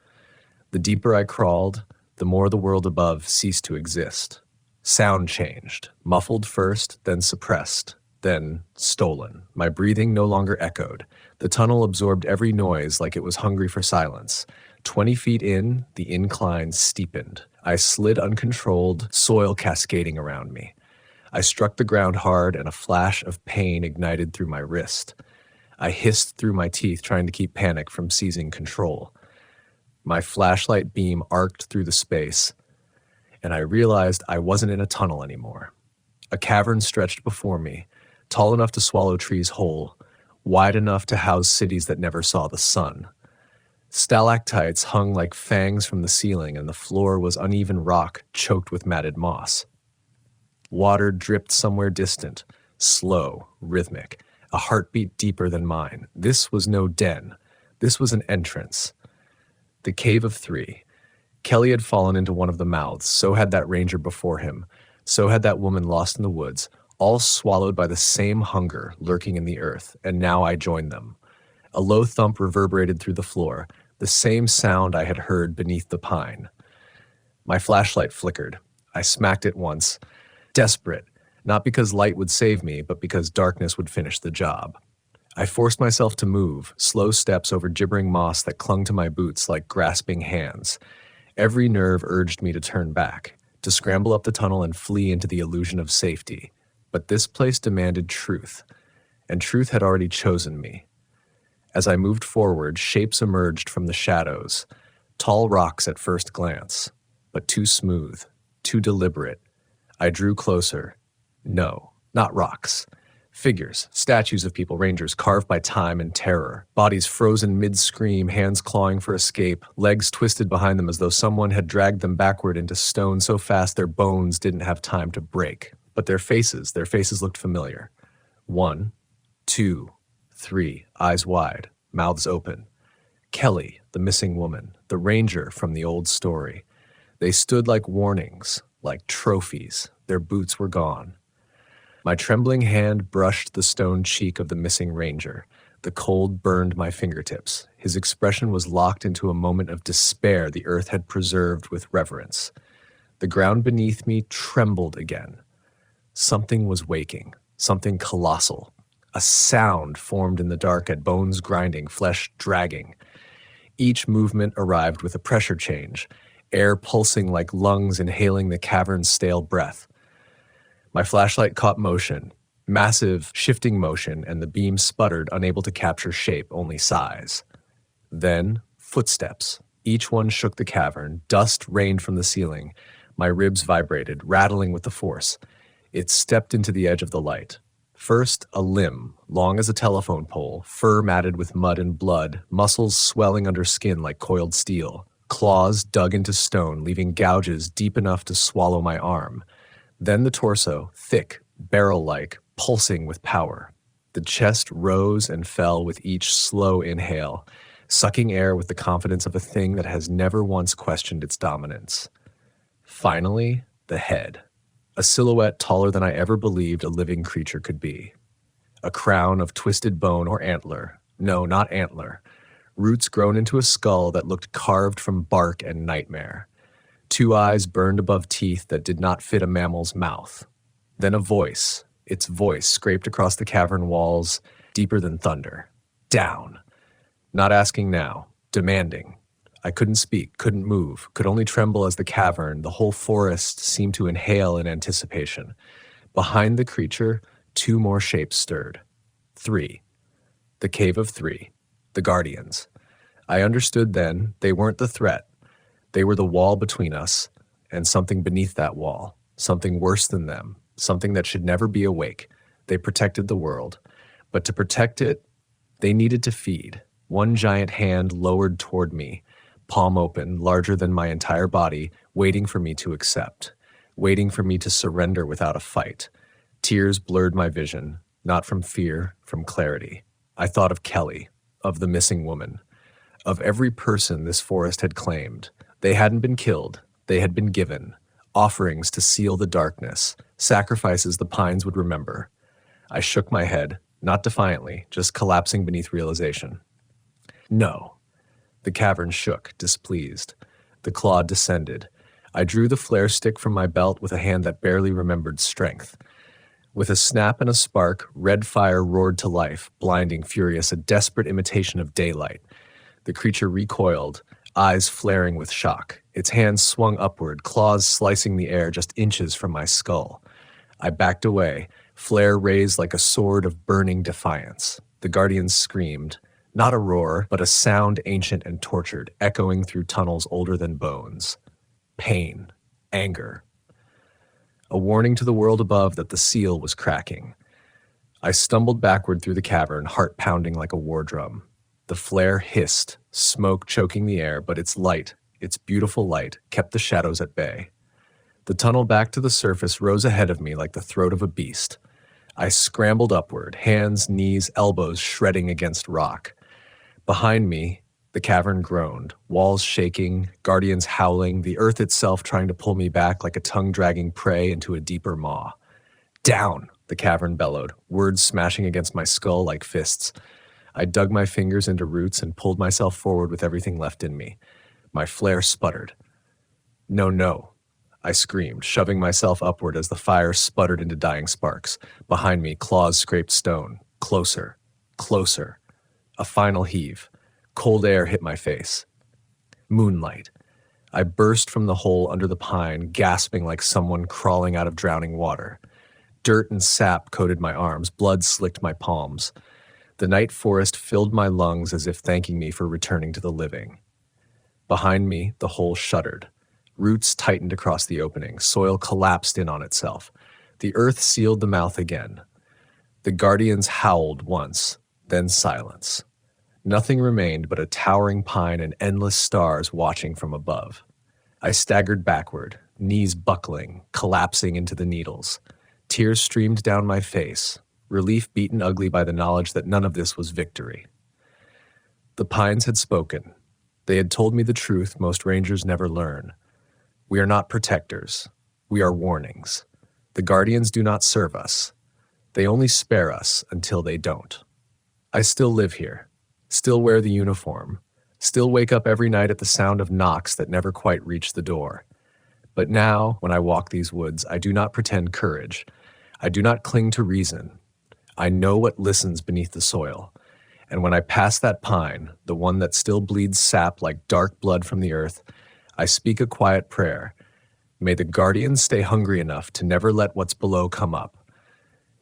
The deeper I crawled, the more the world above ceased to exist. Sound changed, muffled first, then suppressed, then stolen. My breathing no longer echoed. The tunnel absorbed every noise like it was hungry for silence. 20 feet in, the incline steepened. I slid uncontrolled, soil cascading around me. I struck the ground hard, and a flash of pain ignited through my wrist. I hissed through my teeth, trying to keep panic from seizing control. My flashlight beam arced through the space, and I realized I wasn't in a tunnel anymore. A cavern stretched before me, tall enough to swallow trees whole, wide enough to house cities that never saw the sun. Stalactites hung like fangs from the ceiling, and the floor was uneven rock choked with matted moss. Water dripped somewhere distant, slow, rhythmic, a heartbeat deeper than mine. This was no den. This was an entrance. The Cave of Three. Kelly had fallen into one of the mouths, so had that ranger before him, so had that woman lost in the woods, all swallowed by the same hunger lurking in the earth, and now I joined them. A low thump reverberated through the floor, the same sound I had heard beneath the pine. My flashlight flickered. I smacked it once, desperate, not because light would save me, but because darkness would finish the job. I forced myself to move, slow steps over gibbering moss that clung to my boots like grasping hands. Every nerve urged me to turn back, to scramble up the tunnel and flee into the illusion of safety. But this place demanded truth, and truth had already chosen me. As I moved forward, shapes emerged from the shadows, tall rocks at first glance, but too smooth, too deliberate. I drew closer. No, not rocks. Figures, statues of people, rangers carved by time and terror, bodies frozen mid-scream, hands clawing for escape, legs twisted behind them as though someone had dragged them backward into stone so fast their bones didn't have time to break. But their faces looked familiar. 1, 2, 3, eyes wide, mouths open. Kelly, the missing woman, the ranger from the old story. They stood like warnings, like trophies. Their boots were gone. My trembling hand brushed the stone cheek of the missing ranger. The cold burned my fingertips. His expression was locked into a moment of despair the earth had preserved with reverence. The ground beneath me trembled again. Something was waking, something colossal. A sound formed in the dark at bones grinding, flesh dragging. Each movement arrived with a pressure change, air pulsing like lungs inhaling the cavern's stale breath. My flashlight caught motion, massive, shifting motion, and the beam sputtered, unable to capture shape, only size. Then, footsteps. Each one shook the cavern. Dust rained from the ceiling. My ribs vibrated, rattling with the force. It stepped into the edge of the light. First, a limb, long as a telephone pole, fur matted with mud and blood, muscles swelling under skin like coiled steel. Claws dug into stone, leaving gouges deep enough to swallow my arm. Then the torso, thick, barrel-like, pulsing with power. The chest rose and fell with each slow inhale, sucking air with the confidence of a thing that has never once questioned its dominance. Finally, the head. A silhouette taller than I ever believed a living creature could be. A crown of twisted bone or antler. No, not antler. Roots grown into a skull that looked carved from bark and nightmare. 2 eyes burned above teeth that did not fit a mammal's mouth. Then a voice. Its voice scraped across the cavern walls, deeper than thunder. Down. Not asking now. Demanding. I couldn't speak, couldn't move, could only tremble as the cavern, the whole forest, seemed to inhale in anticipation. Behind the creature, 2 more shapes stirred. 3. The Cave of Three. The Guardians. I understood then they weren't the threat. They were the wall between us, and something beneath that wall, something worse than them, something that should never be awake. They protected the world. But to protect it, they needed to feed. One giant hand lowered toward me, palm open, larger than my entire body, waiting for me to accept, waiting for me to surrender without a fight. Tears blurred my vision, not from fear, from clarity. I thought of Kelly, of the missing woman, of every person this forest had claimed. They hadn't been killed, they had been given, offerings to seal the darkness, sacrifices the pines would remember. I shook my head, not defiantly, just collapsing beneath realization. No. The cavern shook, displeased. The claw descended. I drew the flare stick from my belt with a hand that barely remembered strength. With a snap and a spark, red fire roared to life, blinding, furious, a desperate imitation of daylight. The creature recoiled, eyes flaring with shock. Its hands swung upward, claws slicing the air just inches from my skull. I backed away, flare raised like a sword of burning defiance. The guardians screamed, not a roar, but a sound ancient and tortured, echoing through tunnels older than bones. Pain, anger. A warning to the world above that the seal was cracking. I stumbled backward through the cavern, heart pounding like a war drum. The flare hissed, smoke choking the air, but its light, its beautiful light, kept the shadows at bay. The tunnel back to the surface rose ahead of me like the throat of a beast. I scrambled upward, hands, knees, elbows shredding against rock. Behind me, the cavern groaned, walls shaking, guardians howling, the earth itself trying to pull me back like a tongue-dragging prey into a deeper maw. Down, the cavern bellowed, words smashing against my skull like fists. I dug my fingers into roots and pulled myself forward with everything left in me. My flare sputtered. No, no, I screamed, shoving myself upward as the fire sputtered into dying sparks. Behind me, claws scraped stone. Closer, closer. A final heave. Cold air hit my face. Moonlight. I burst from the hole under the pine, gasping like someone crawling out of drowning water. Dirt and sap coated my arms, blood slicked my palms. The night forest filled my lungs as if thanking me for returning to the living. Behind me, the hole shuddered. Roots tightened across the opening. Soil collapsed in on itself. The earth sealed the mouth again. The guardians howled once, then silence. Nothing remained but a towering pine and endless stars watching from above. I staggered backward, knees buckling, collapsing into the needles. Tears streamed down my face, relief beaten ugly by the knowledge that none of this was victory. The pines had spoken. They had told me the truth most rangers never learn. We are not protectors. We are warnings. The guardians do not serve us. They only spare us until they don't. I still live here, still wear the uniform, still wake up every night at the sound of knocks that never quite reach the door. But now, when I walk these woods, I do not pretend courage. I do not cling to reason. I know what listens beneath the soil. And when I pass that pine, the one that still bleeds sap like dark blood from the earth, I speak a quiet prayer. May the guardians stay hungry enough to never let what's below come up.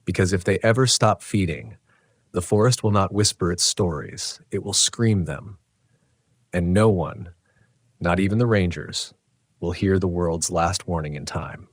Because if they ever stop feeding, the forest will not whisper its stories, it will scream them. And no one, not even the rangers, will hear the world's last warning in time.